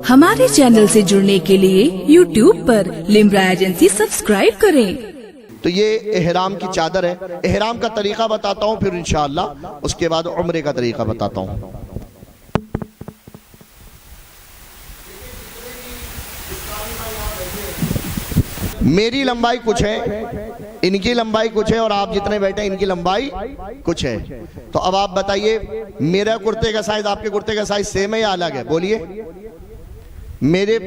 ہمارے چینل سے جڑنے کے لیے YouTube پر لمبرا ایجنسی سبسکرائب کریں۔ تو یہ احرام کی چادر ہے۔ احرام کا طریقہ بتاتا ہوں پھر انشاءاللہ اس کے بعد عمرے کا طریقہ بتاتا ہوں۔ میری لمبائی کچھ ہے، ان کی لمبائی کچھ ہے، اور آپ جتنے بیٹھے ان کی لمبائی کچھ ہے۔ تو اب آپ بتائیے میرا کرتے کا سائز آپ کے کرتے کا سائز سیم ہے یا الگ ہے؟ بولیے۔ میرے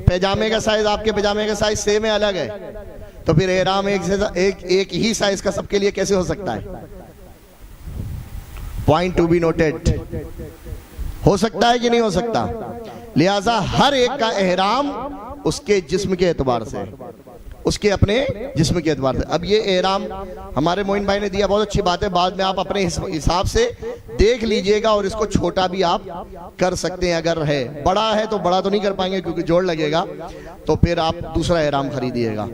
پیجامے کا سائز آپ کے پیجامے کا سائز سیم ہے الگ ہے؟ تو پھر احرام ایک ہی سائز کا سب کے لیے کیسے ہو سکتا ہے؟ Point to be noted. ہو سکتا ہے کہ نہیں ہو سکتا؟ لہٰذا ہر ایک کا احرام اس کے جسم کے اعتبار سے، اس کے اپنے جسم کے اعتبار سے۔ اب یہ احرام ہمارے معین بھائی نے دیا، بہت اچھی بات ہے، بعد میں آپ اپنے حساب سے دیکھ لیجئے گا، اور اس کو چھوٹا بھی آپ کر سکتے ہیں اگر ہے۔ بڑا ہے تو بڑا تو نہیں کر پائیں گے کیونکہ جوڑ لگے گا، تو پھر آپ دوسرا احرام خریدیے گا۔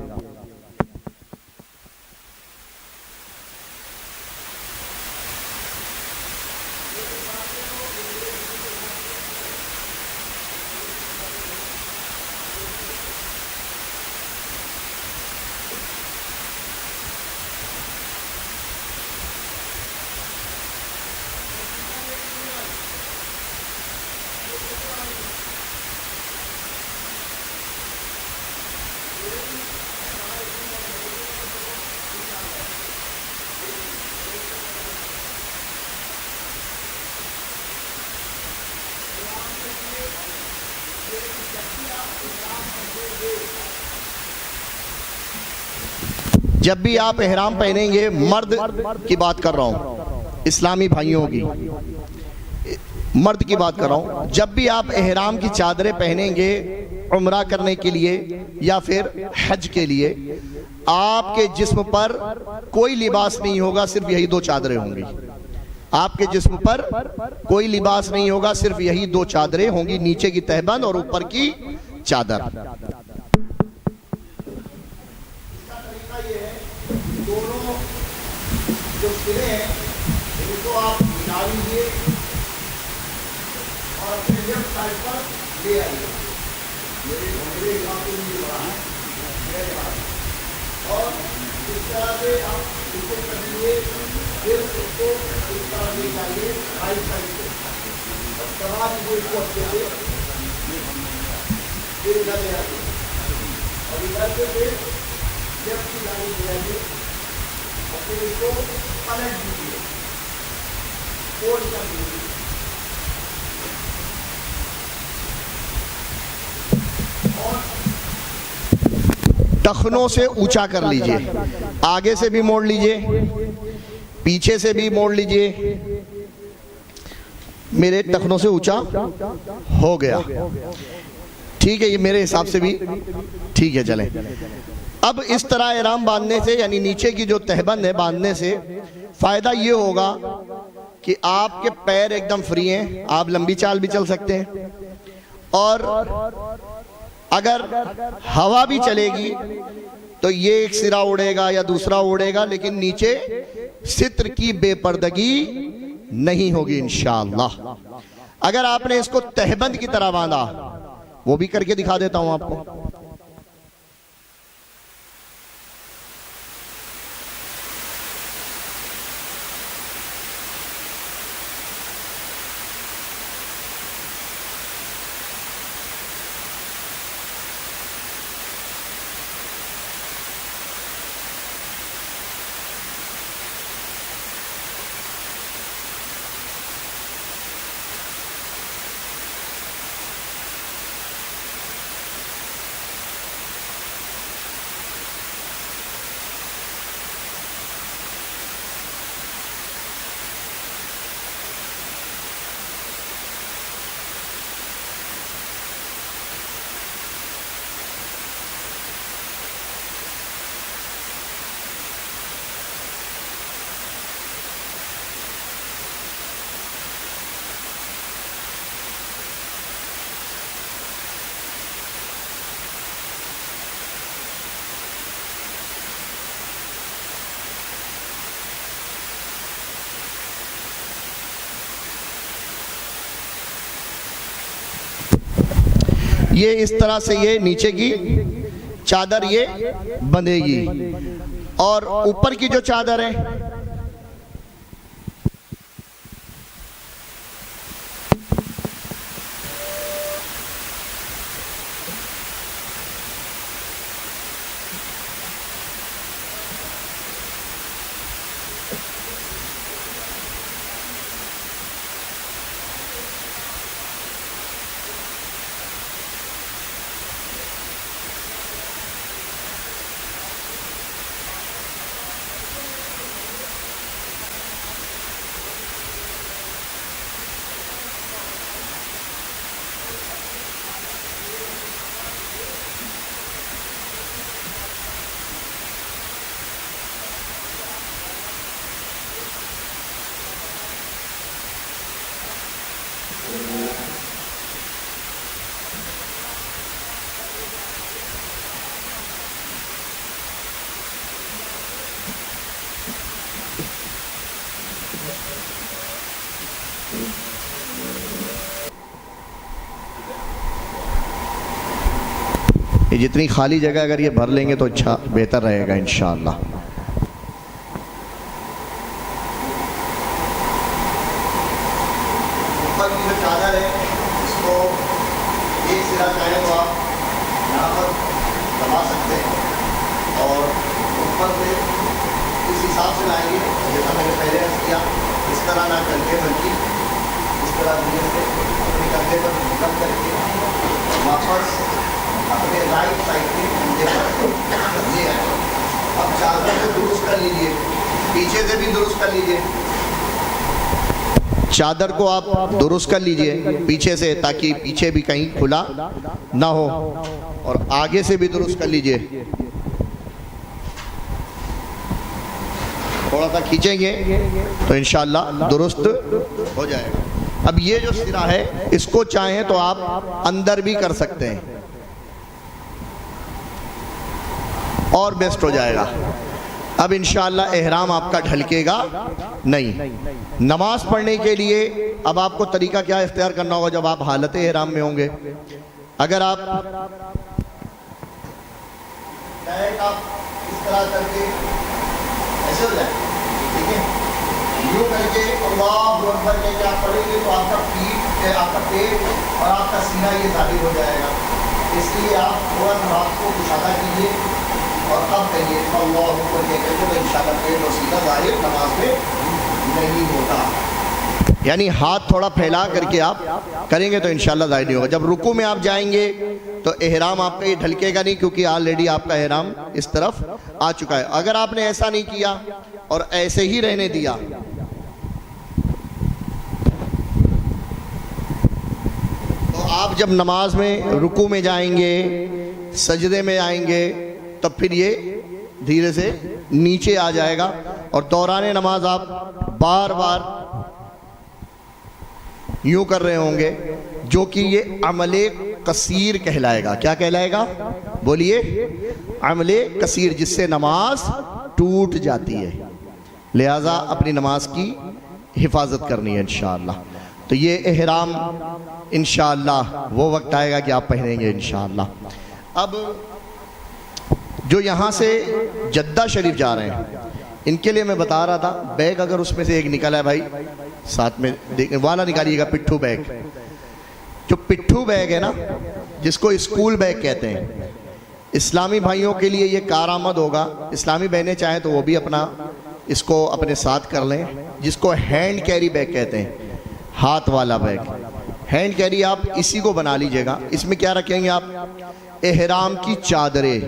جب بھی آپ احرام پہنیں گے، مرد کی بات کر رہا ہوں، اسلامی بھائیوں کی، مرد کی بات کر رہا ہوں، جب بھی آپ احرام کی چادریں پہنیں گے عمرہ کرنے کے لیے یا پھر حج کے لیے، آپ کے جسم پر کوئی لباس نہیں ہوگا، صرف یہی دو چادریں ہوں گی۔ آپ کے جسم پر کوئی لباس نہیں ہوگا، صرف یہی دو چادریں ہوں گی، نیچے کی تہبند اور اوپر کی چادر۔ دونوں جو سرے ہیں ان کو آپ ملا لیجیے اور اپنے لیفٹ سائڈ پر لے آئیے، میرے علاقے میں یہ بڑا ہے میرے پاس، اور اس طرح سے آپ اس کو کر لیجیے، پھر اس کو اس طرح لے جائیے رائٹ سائڈ سے، اور کرا دیجیے اس کو اچھے سے، پھر ادھر لے آئیے اور ادھر سے پھر لیفٹ کی جانب لے آئیے، اور پھر اس کو پلٹ دیجیے، فولڈ کر دیجیے، اور ٹخنوں سے اونچا کر لیجیے، آگے سے بھی موڑ لیجیے، پیچھے سے بھی موڑ لیجیے۔ میرے ٹخنوں سے اونچا ہو گیا، ٹھیک ہے، یہ میرے حساب سے بھی ٹھیک ہے۔ چلیں اب اس طرح احرام باندھنے سے، یعنی نیچے کی جو تہبند ہے باندھنے سے فائدہ یہ ہوگا کہ آپ کے پیر ایک دم فری ہیں، آپ لمبی چال بھی چل سکتے ہیں، اور اگر ہوا بھی چلے گی تو یہ ایک سرا اڑے گا یا دوسرا اڑے گا، لیکن نیچے ستر کی بے پردگی نہیں ہوگی انشاءاللہ۔ اگر آپ نے اس کو تہبند کی طرح باندھا، وہ بھی کر کے دکھا دیتا ہوں آپ کو۔ یہ اس طرح سے یہ نیچے کی چادر یہ بندھے گی، اور اوپر کی جو چادر ہے یہ جتنی خالی جگہ اگر یہ بھر لیں گے تو اچھا بہتر رہے گا انشاءاللہ۔ اوپر کی جو چادر ہے اس کو ایک سرا چاہے تو آپ یہاں پر دبا سکتے ہیں اور اوپر سے اس حساب سے لائیں گے جیسا میں نے پہلے عرض کیا، اس طرح نہ کر کے بلکہ اس طرح دھیرے سے اپنے کندھے پر رکھ کر کے واپس اپنے رائٹ سائڈ کے کندھے پر لے آئے۔ اب چادر کو درست کر لیجئے، پیچھے سے بھی درست کر لیجئے، چادر کو آپ درست کر لیجئے پیچھے سے تاکہ پیچھے بھی کہیں کھلا نہ ہو، اور آگے سے بھی درست کر لیجئے۔ تھوڑا سا کھینچیں گے تو انشاءاللہ درست ہو جائے گا۔ اب یہ جو سرا ہے اس کو چاہیں تو آپ اندر بھی کر سکتے ہیں اور بیسٹ ہو جائے گا۔ اب انشاءاللہ احرام آپ کا ڈھلکے گا نہیں۔ نماز پڑھنے کے لیے اب آپ کو طریقہ کیا اختیار کرنا ہوگا جب آپ حالت احرام میں ہوں گے؟ اگر آپ اس طرح کر کے ایسے ہو جائے، ٹھیک ہے، یوں کر کے اللہ اکبر کہہ کے آپ پڑھیں گے تو آپ کا پیٹ، آپ کا پیٹ اور آپ کا سینہ یہ ظاہر ہو جائے گا۔ اس لیے آپ تھوڑا سا ہاتھ کو کشادہ کیجیے اور اب کہیے اللہ اکبر کہہ کے تو انشاءاللہ پیٹ اور سینہ ظاہر نماز میں نہیں ہوتا۔ یعنی ہاتھ تھوڑا پھیلا کر کے آپ کریں گے تو انشاءاللہ ظاہر نہیں ہوگا۔ جب رکوع میں آپ جائیں گے تو احرام آپ کا یہ ڈھلکے گا نہیں، کیونکہ آلریڈی آپ کا احرام اس طرف آ چکا ہے۔ اگر آپ نے ایسا نہیں کیا اور ایسے ہی رہنے دیا تو آپ جب نماز میں رکوع میں جائیں گے، سجدے میں آئیں گے، تب پھر یہ دھیرے سے نیچے آ جائے گا، اور دوران نماز آپ بار بار یوں کر رہے ہوں گے، جو کہ یہ عمل قصیر کہلائے گا۔ کیا کہلائے گا؟ بولیے، عمل قصیر، جس سے نماز ٹوٹ جاتی ہے۔ لہذا اپنی نماز کی حفاظت کرنی ہے انشاءاللہ۔ تو یہ احرام انشاءاللہ وہ وقت آئے گا کہ آپ پہنیں گے انشاءاللہ۔ اب جو یہاں سے جدہ شریف جا رہے ہیں ان کے لیے میں بتا رہا تھا، بیگ اگر اس میں سے ایک نکلا ہے بھائی ساتھ میں والا نکالیے گا، پٹھو بیگ۔ جو پٹھو بیگ ہے نا، جس کو اسکول بیگ کہتے ہیں، اسلامی بھائیوں کے لیے یہ کارآمد ہوگا۔ اسلامی بہنیں چاہیں تو وہ بھی اپنا اس کو اپنے ساتھ کر لیں، جس کو ہینڈ کیری بیگ کہتے ہیں، ہاتھ والا بیگ۔ ہینڈ کیری آپ اسی کو بنا لیجئے گا۔ اس میں کیا رکھیں گے آپ؟ احرام کی چادریں،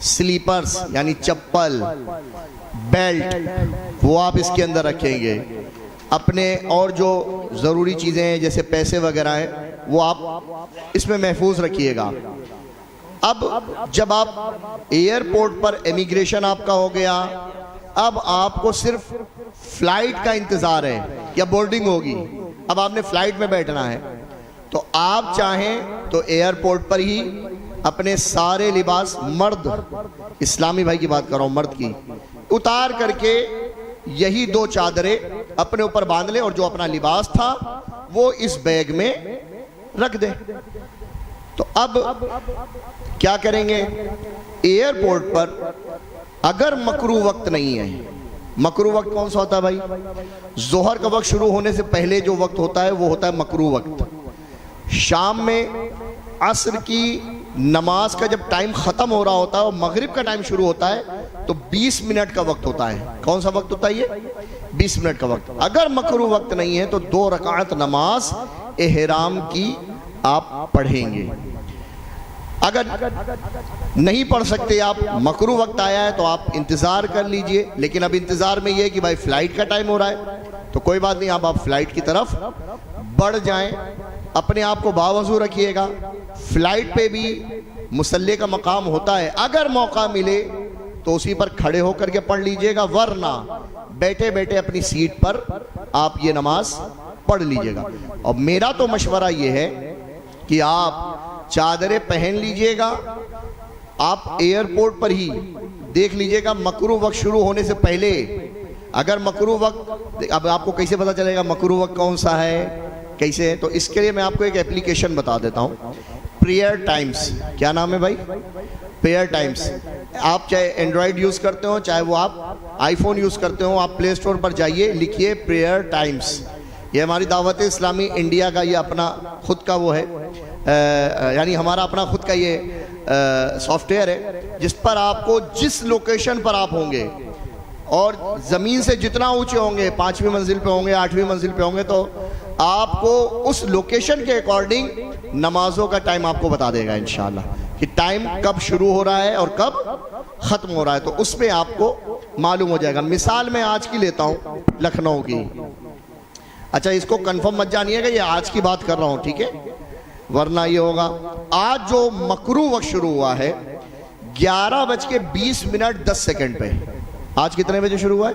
سلیپرز یعنی چپل، بیلٹ، وہ آپ اس کے اندر رکھیں گے۔ اپنے اور جو ضروری چیزیں ہیں جیسے پیسے وغیرہ ہیں وہ آپ اس میں محفوظ رکھیے گا۔ اب جب آپ ایئرپورٹ پر امیگریشن آپ کا ہو گیا، اب آپ کو صرف فلائٹ کا انتظار ہے یا بورڈنگ ہوگی، اب آپ نے فلائٹ میں بیٹھنا ہے، تو آپ چاہیں تو ایئرپورٹ پر ہی اپنے سارے لباس، مرد، اسلامی بھائی کی بات کر رہا ہوں، مرد کی، اتار کر کے یہی دو چادریں اپنے اوپر باندھ لیں، اور جو اپنا لباس تھا وہ اس بیگ میں رکھ دیں۔ تو اب کیا کریں گے؟ ایئرپورٹ پر اگر مکروہ وقت نہیں ہے، مکروہ وقت کون سا ہوتا ہے بھائی؟ ظہر کا وقت شروع ہونے سے پہلے جو وقت ہوتا ہے وہ ہوتا ہے مکروہ وقت۔ شام میں عصر کی نماز کا جب ٹائم ختم ہو رہا ہوتا ہے اور مغرب کا ٹائم شروع ہوتا ہے تو 20 منٹ کا وقت ہوتا ہے۔ کون سا وقت ہوتا ہے یہ؟ 20 منٹ کا وقت۔ اگر مکروہ وقت نہیں ہے تو 2 رکعت نماز احرام کی آپ پڑھیں گے۔ اگر نہیں پڑھ سکتے آپ، مکروہ وقت آیا ہے تو آپ انتظار کر لیجئے، لیکن اب انتظار میں یہ ہے کہ بھائی فلائٹ کا ٹائم ہو رہا ہے تو کوئی بات نہیں، آپ فلائٹ کی طرف بڑھ جائیں، اپنے آپ کو باوضو رکھیے گا۔ فلائٹ پہ بھی مصلی کا مقام ہوتا ہے، اگر موقع ملے تو اسی پر کھڑے ہو کر کے پڑھ لیجئے گا، ورنہ بیٹھے بیٹھے اپنی سیٹ پر آپ یہ نماز پڑھ لیجئے گا۔ اور میرا تو مشورہ یہ ہے کہ آپ چادریں پہن لیجئے گا، آپ ایئرپورٹ پر ہی دیکھ لیجئے گا مکروہ وقت شروع ہونے سے پہلے۔ اگر مکروہ وقت، اب آپ کو کیسے پتا چلے گا مکروہ وقت کون سا ہے کیسے؟ تو اس کے لیے میں آپ کو ایک اپلیکیشن بتا دیتا ہوں، پریئر ٹائمز۔ کیا نام ہے بھائی؟ Prayer Times. آپ چاہے اینڈرائیڈ یوز کرتے ہو چاہے وہ آپ آئی فون یوز کرتے ہو، آپ پلے سٹور پر جائیے، لکھیے پریئر ٹائمز۔ یہ ہماری دعوت اسلامی انڈیا کا یہ اپنا خود کا وہ ہے، یعنی ہمارا اپنا خود کا یہ سافٹ ویئر ہے، جس پر آپ کو جس لوکیشن پر آپ ہوں گے اور زمین سے جتنا اونچے ہوں گے، 5ویں منزل پہ ہوں گے، 8ویں منزل پہ ہوں گے، تو آپ کو اس لوکیشن کے اکارڈنگ نمازوں کا ٹائم آپ کو بتا دے گا انشاءاللہ، کہ ٹائم کب شروع ہو رہا ہے اور کب ختم ہو رہا ہے، تو اس میں آپ کو معلوم ہو جائے گا۔ مثال میں آج کی لیتا ہوں، لکھنؤ کی۔ اچھا اس کو کنفرم مت جانیے گا، یہ آج کی بات کر رہا ہوں، ٹھیک ہے؟ ورنہ یہ ہوگا آج جو مکروہ وقت شروع ہوا ہے 11:20 پہ۔ آج کتنے بجے شروع ہوا ہے؟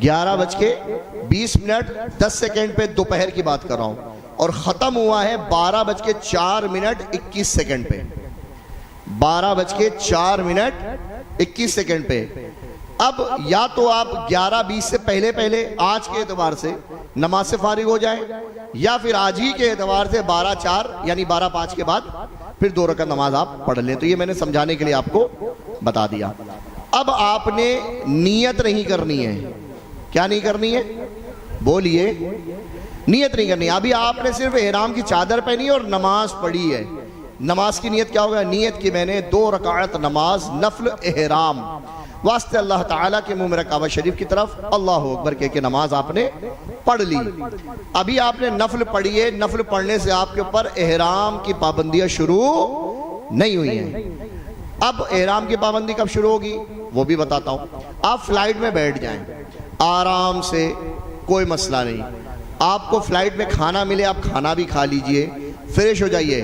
11:20 پہ، دوپہر کی بات کر رہا ہوں، اور ختم ہوا ہے 12:04 پہ۔ 12:04 پہ۔ اب یا تو آپ 11:20 سے پہلے آج کے اعتبار سے نماز سے فارغ ہو جائیں، یا پھر آج ہی کے اعتبار سے 12:04 یعنی 12:05 کے بعد پھر 2 رکعت نماز آپ پڑھ لیں۔ تو یہ میں نے سمجھانے کے لیے آپ کو بتا دیا۔ اب آپ نے نیت نہیں کرنی ہے۔ کیا نہیں کرنی ہے؟ بولیے۔ نیت نہیں کرنی ہے۔ ابھی آپ نے صرف احرام کی چادر پہنی اور نماز پڑھی ہے۔ نماز کی نیت کیا ہوگا؟ نیت کی میں نے 2 رکعت نماز نفل احرام واسطے اللہ تعالیٰ کے منہ میں کعبہ شریف کی طرف اللہ اکبر کہہ کے نماز آپ نے پڑھ لی۔ ابھی آپ نے نفل پڑھی ہے، نفل پڑھنے سے آپ کے اوپر احرام کی پابندیاں شروع نہیں ہوئی ہیں۔ اب احرام کی پابندی کب شروع ہوگی وہ بھی بتاتا ہوں۔ آپ فلائٹ میں بیٹھ جائیں آرام سے، کوئی مسئلہ نہیں۔ آپ کو فلائٹ میں کھانا ملے آپ کھانا بھی کھا لیجئے، فریش ہو جائیے۔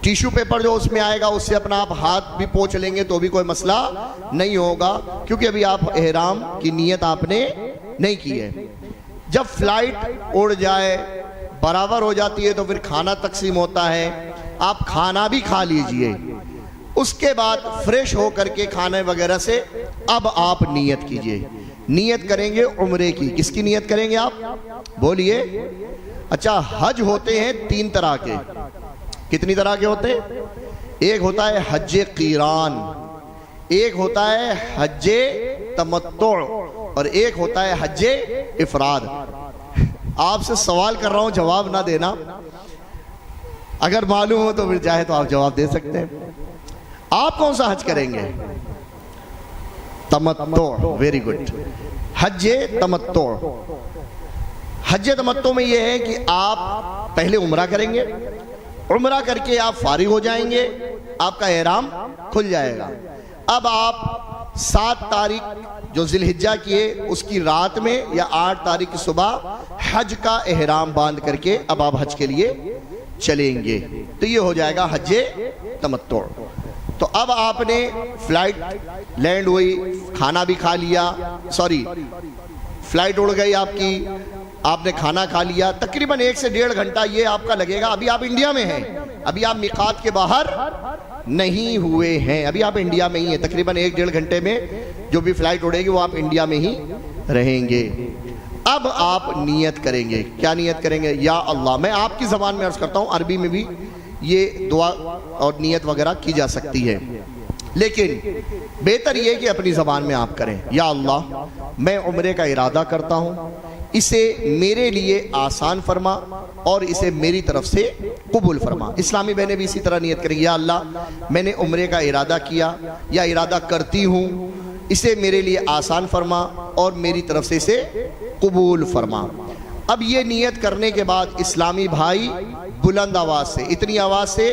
ٹیشو پیپر جو اس میں آئے گا اس سے اپنا آپ ہاتھ بھی پوچھ لیں گے تو بھی کوئی مسئلہ نہیں ہوگا، کیونکہ ابھی آپ احرام کی نیت آپ نے نہیں کی ہے۔ جب فلائٹ اڑ جائے برابر ہو جاتی ہے تو پھر کھانا تقسیم ہوتا ہے، آپ کھانا بھی کھا لیجئے۔ اس کے بعد فریش ہو کر کے کھانے وغیرہ سے اب آپ نیت کیجئے۔ نیت کریں گے عمرے کی۔ کس کی نیت کریں گے آپ؟ بولیے۔ اچھا حج ہوتے ہیں 3 طرح کے۔ کتنی طرح کے ہوتے ہیں؟ ایک ہوتا ہے حج قیران، ایک ہوتا ہے حج تمتع، اور ایک ہوتا ہے حج افراد۔ آپ سے سوال کر رہا ہوں، جواب نہ دینا، اگر معلوم ہو تو پھر چاہے تو آپ جواب دے سکتے ہیں۔ آپ کون سا حج کریں گے؟ تمتع۔ ویری گڈ، حج تمتع۔ حج تمتع میں یہ ہے کہ آپ پہلے عمرہ کریں گے، عمرہ کر کے آپ فارغ ہو جائیں گے، آپ کا احرام کھل جائے گا۔ اب آپ 7 تاریخ جو ذی الحجہ کی ہے اس کی رات میں یا 8 تاریخ کی صبح حج کا احرام باندھ کر کے اب آپ حج کے لیے چلیں گے، تو یہ ہو جائے گا حج تمتع۔ تو اب آپ نے فلائٹ لینڈ ہوئی، کھانا بھی کھا لیا، فلائٹ اڑ گئی آپ کی، آپ نے کھانا کھا لیا، تقریباً 1 سے 1.5 گھنٹہ یہ آپ کا لگے گا۔ ابھی آپ انڈیا میں ہیں، ابھی آپ میقات کے باہر نہیں ہوئے ہیں، ابھی آپ انڈیا میں ہی ہیں۔ تقریباً 1-1.5 گھنٹے میں جو بھی فلائٹ اڑے گی وہ آپ انڈیا میں ہی رہیں گے۔ اب آپ نیت کریں گے۔ کیا نیت کریں گے؟ یا اللہ۔ میں آپ کی زبان میں عرض کرتا ہوں، عربی میں بھی یہ دعا اور نیت وغیرہ کی جا سکتی ہے، لیکن بہتر یہ کہ اپنی زبان میں آپ کریں، یا اللہ میں عمرے کا ارادہ کرتا ہوں، اسے میرے لیے آسان فرما اور اسے میری طرف سے قبول فرما۔ اسلامی بہنیں بھی اسی طرح نیت کریں، یا اللہ میں نے عمرے کا ارادہ کیا یا ارادہ کرتی ہوں، اسے میرے لیے آسان فرما اور میری طرف سے اسے قبول فرما۔ اب یہ نیت کرنے کے بعد اسلامی بھائی بلند آواز سے، اتنی آواز سے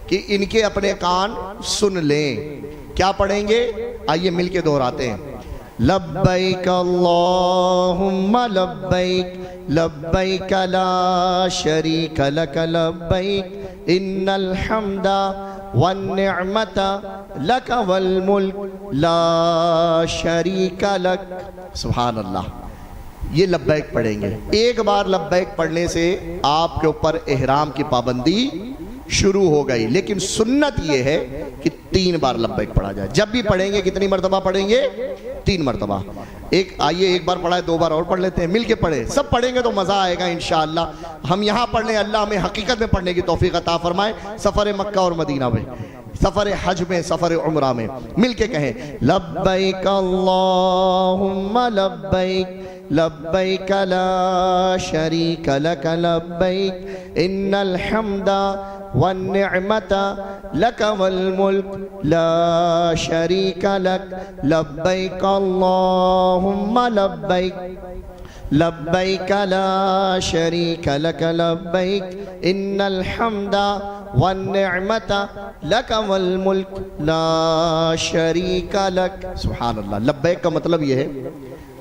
کہ ان کے اپنے کان سن لیں، کیا پڑھیں گے؟ آئیے مل کے دہراتے ہیں، لبیک اللہم لبیک لبیک لا شریک لک لبیک ان الحمد والنعمت لک والملک لا شریک لک۔ سبحان اللہ، یہ لبیک پڑھیں گے۔ ایک بار لبیک پڑھنے سے آپ کے اوپر احرام کی پابندی شروع ہو گئی، لیکن سنت یہ ہے کہ 3 بار لبیک پڑھا جائے۔ جب بھی پڑھیں گے کتنی مرتبہ پڑھیں گے؟ 3 مرتبہ۔ آئیے ایک بار پڑھا ہے 2 بار اور پڑھ لیتے ہیں، مل کے پڑھیں، سب پڑھیں گے تو مزہ آئے گا انشاءاللہ۔ ہم یہاں پڑھ لیں، اللہ ہمیں حقیقت میں پڑھنے کی توفیق عطا فرمائے، سفر مکہ اور مدینہ میں، سفر حج میں، سفر عمرہ میں، مل کے کہیں لبیک اللہم لبیک لبیک لا شریک لک لبیک ان الحمد والنعمت لک والملک لا شریک لک لبیک اللہم لبیک لبیک لا شریک لک لبیک ان الحمد والنعمت لک والملک لا شریک لک۔ سبحان اللہ۔ لبیک کا مطلب یہ ہے،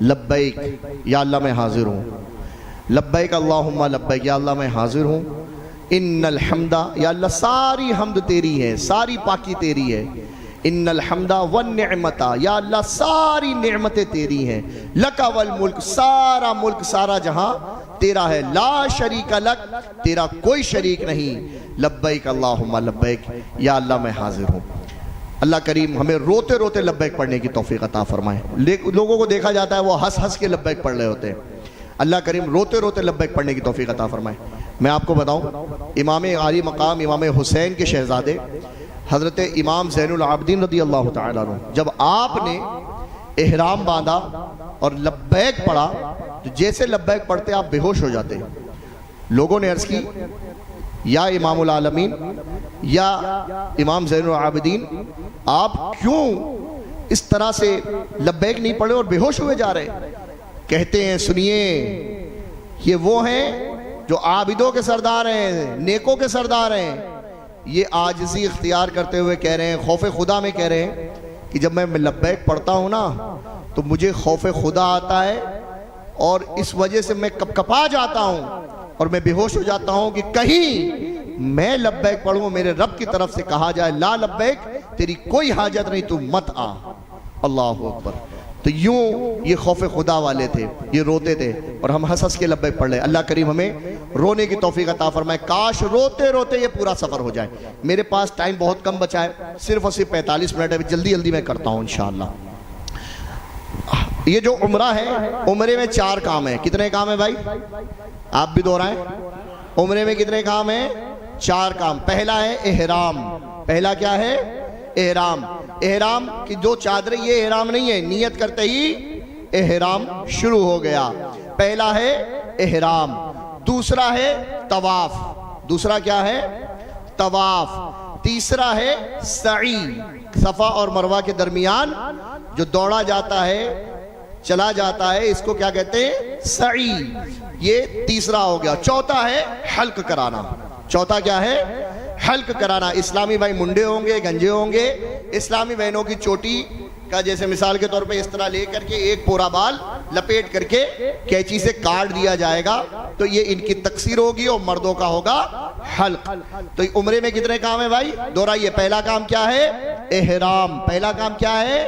لبیک یا اللہ میں حاضر ہوں، لبیک اللہم لبیک یا اللہ میں حاضر ہوں، ان الحمد یا اللہ ساری حمد تیری ہے، ساری پاکی تیری ہے، ان الحمد والنعمت یا اللہ ساری نعمتیں تیری ہیں، لک والملک سارا ملک سارا جہاں تیرا ہے، لا شریک لک تیرا کوئی شریک نہیں، لبیک اللہم لبیک یا اللہ میں حاضر ہوں۔ اللہ کریم ہمیں روتے روتے لبیک پڑھنے کی توفیق عطا فرمائے۔ لوگوں کو دیکھا جاتا ہے وہ ہنس ہنس کے لبیک پڑھ رہے ہوتے ہیں، اللہ کریم روتے روتے لبیک پڑھنے کی توفیق عطا فرمائے۔ میں آپ کو بتاؤں، امام عالی مقام امام حسین کے شہزادے حضرت امام زین العابدین رضی اللہ تعالیٰ عنہ، جب آپ نے احرام باندھا اور لبیک پڑھا تو جیسے لبیک پڑھتے آپ بے ہوش ہو جاتے۔ لوگوں نے عرض کی، یا امام العالمین یا امام زین العابدین، آپ کیوں اس طرح سے لبیک نہیں پڑھے اور بے ہوش ہوئے جا رہے؟ کہتے ہیں سنیے، یہ وہ ہیں جو عابدوں کے سردار ہیں، نیکوں کے سردار ہیں، یہ عاجزی اختیار کرتے ہوئے کہہ رہے ہیں، خوف خدا میں کہہ رہے ہیں کہ جب میں لبیک پڑھتا ہوں نا تو مجھے خوف خدا آتا ہے اور اس وجہ سے میں کپا جاتا ہوں اور میں بے ہوش ہو جاتا ہوں کہ کہیں میں لبیک پڑھوں میرے رب کی طرف سے کہا جائے لا لبیک تیری کوئی حاجت نہیں تو مت آ۔ اللہ اکبر۔ تو یوں یہ خوف خدا والے تھے، یہ روتے تھے اور ہم ہنس ہنس کے لبیک پڑھ لے۔ اللہ کریم ہمیں رونے کی توفیق عطا فرمائے، کاش روتے روتے یہ پورا سفر ہو جائے۔ میرے پاس ٹائم بہت کم بچا ہے، صرف اور صرف 45 منٹ ہے، جلدی جلدی میں کرتا ہوں انشاءاللہ۔ یہ جو عمرہ ہے، عمرے میں 4 کام ہیں۔ کتنے کام ہیں بھائی؟ آپ بھی دہرائیں، عمرے میں کتنے کام ہیں؟ 4 کام۔ پہلا ہے احرام۔ پہلا کیا ہے؟ احرام۔ احرام کی جو چادریں، یہ احرام نہیں ہے، نیت کرتے ہی احرام شروع ہو گیا۔ پہلا ہے احرام، دوسرا ہے طواف، دوسرا کیا ہے؟ طواف، تیسرا ہے سعی، صفا اور مروہ کے درمیان جو دوڑا جاتا ہے، چلا جاتا ہے، اس کو کیا کہتے ہیں؟ سعی، یہ تیسرا ہو گیا۔ چوتھا ہے حلق کرانا۔ چوتھا کیا ہے؟ حلق کرانا۔ اسلامی بھائی منڈے ہوں گے، گنجے ہوں گے، اسلامی بہنوں کی چوٹی کا جیسے مثال کے طور پہ اس طرح لے کر کے ایک پورا بال لپیٹ کر کے کینچی سے کاٹ دیا جائے گا تو یہ ان کی تقصیر ہوگی، اور مردوں کا ہوگا حلق۔ تو عمرے میں کتنے کام ہیں بھائی؟ دہرائیے، پہلا کام کیا ہے؟ احرام۔ پہلا کام کیا ہے؟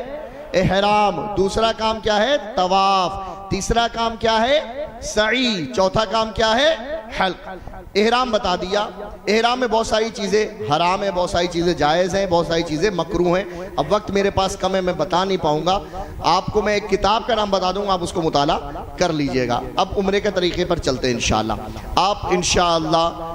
احرام۔ دوسرا کام کیا ہے؟ طواف۔ تیسرا کام کیا ہے؟ سعی۔ چوتھا کام کیا ہے؟ حلق۔ احرام بتا دیا۔ احرام میں بہت ساری چیزیں حرام ہیں، بہت ساری چیزیں جائز ہیں، بہت ساری چیزیں مکروہ ہیں۔ اب وقت میرے پاس کم ہے، میں بتا نہیں پاؤں گا۔ آپ کو میں ایک کتاب کا نام بتا دوں گا، آپ اس کو مطالعہ کر لیجئے گا۔ اب عمرے کے طریقے پر چلتے ہیں انشاءاللہ۔ آپ انشاءاللہ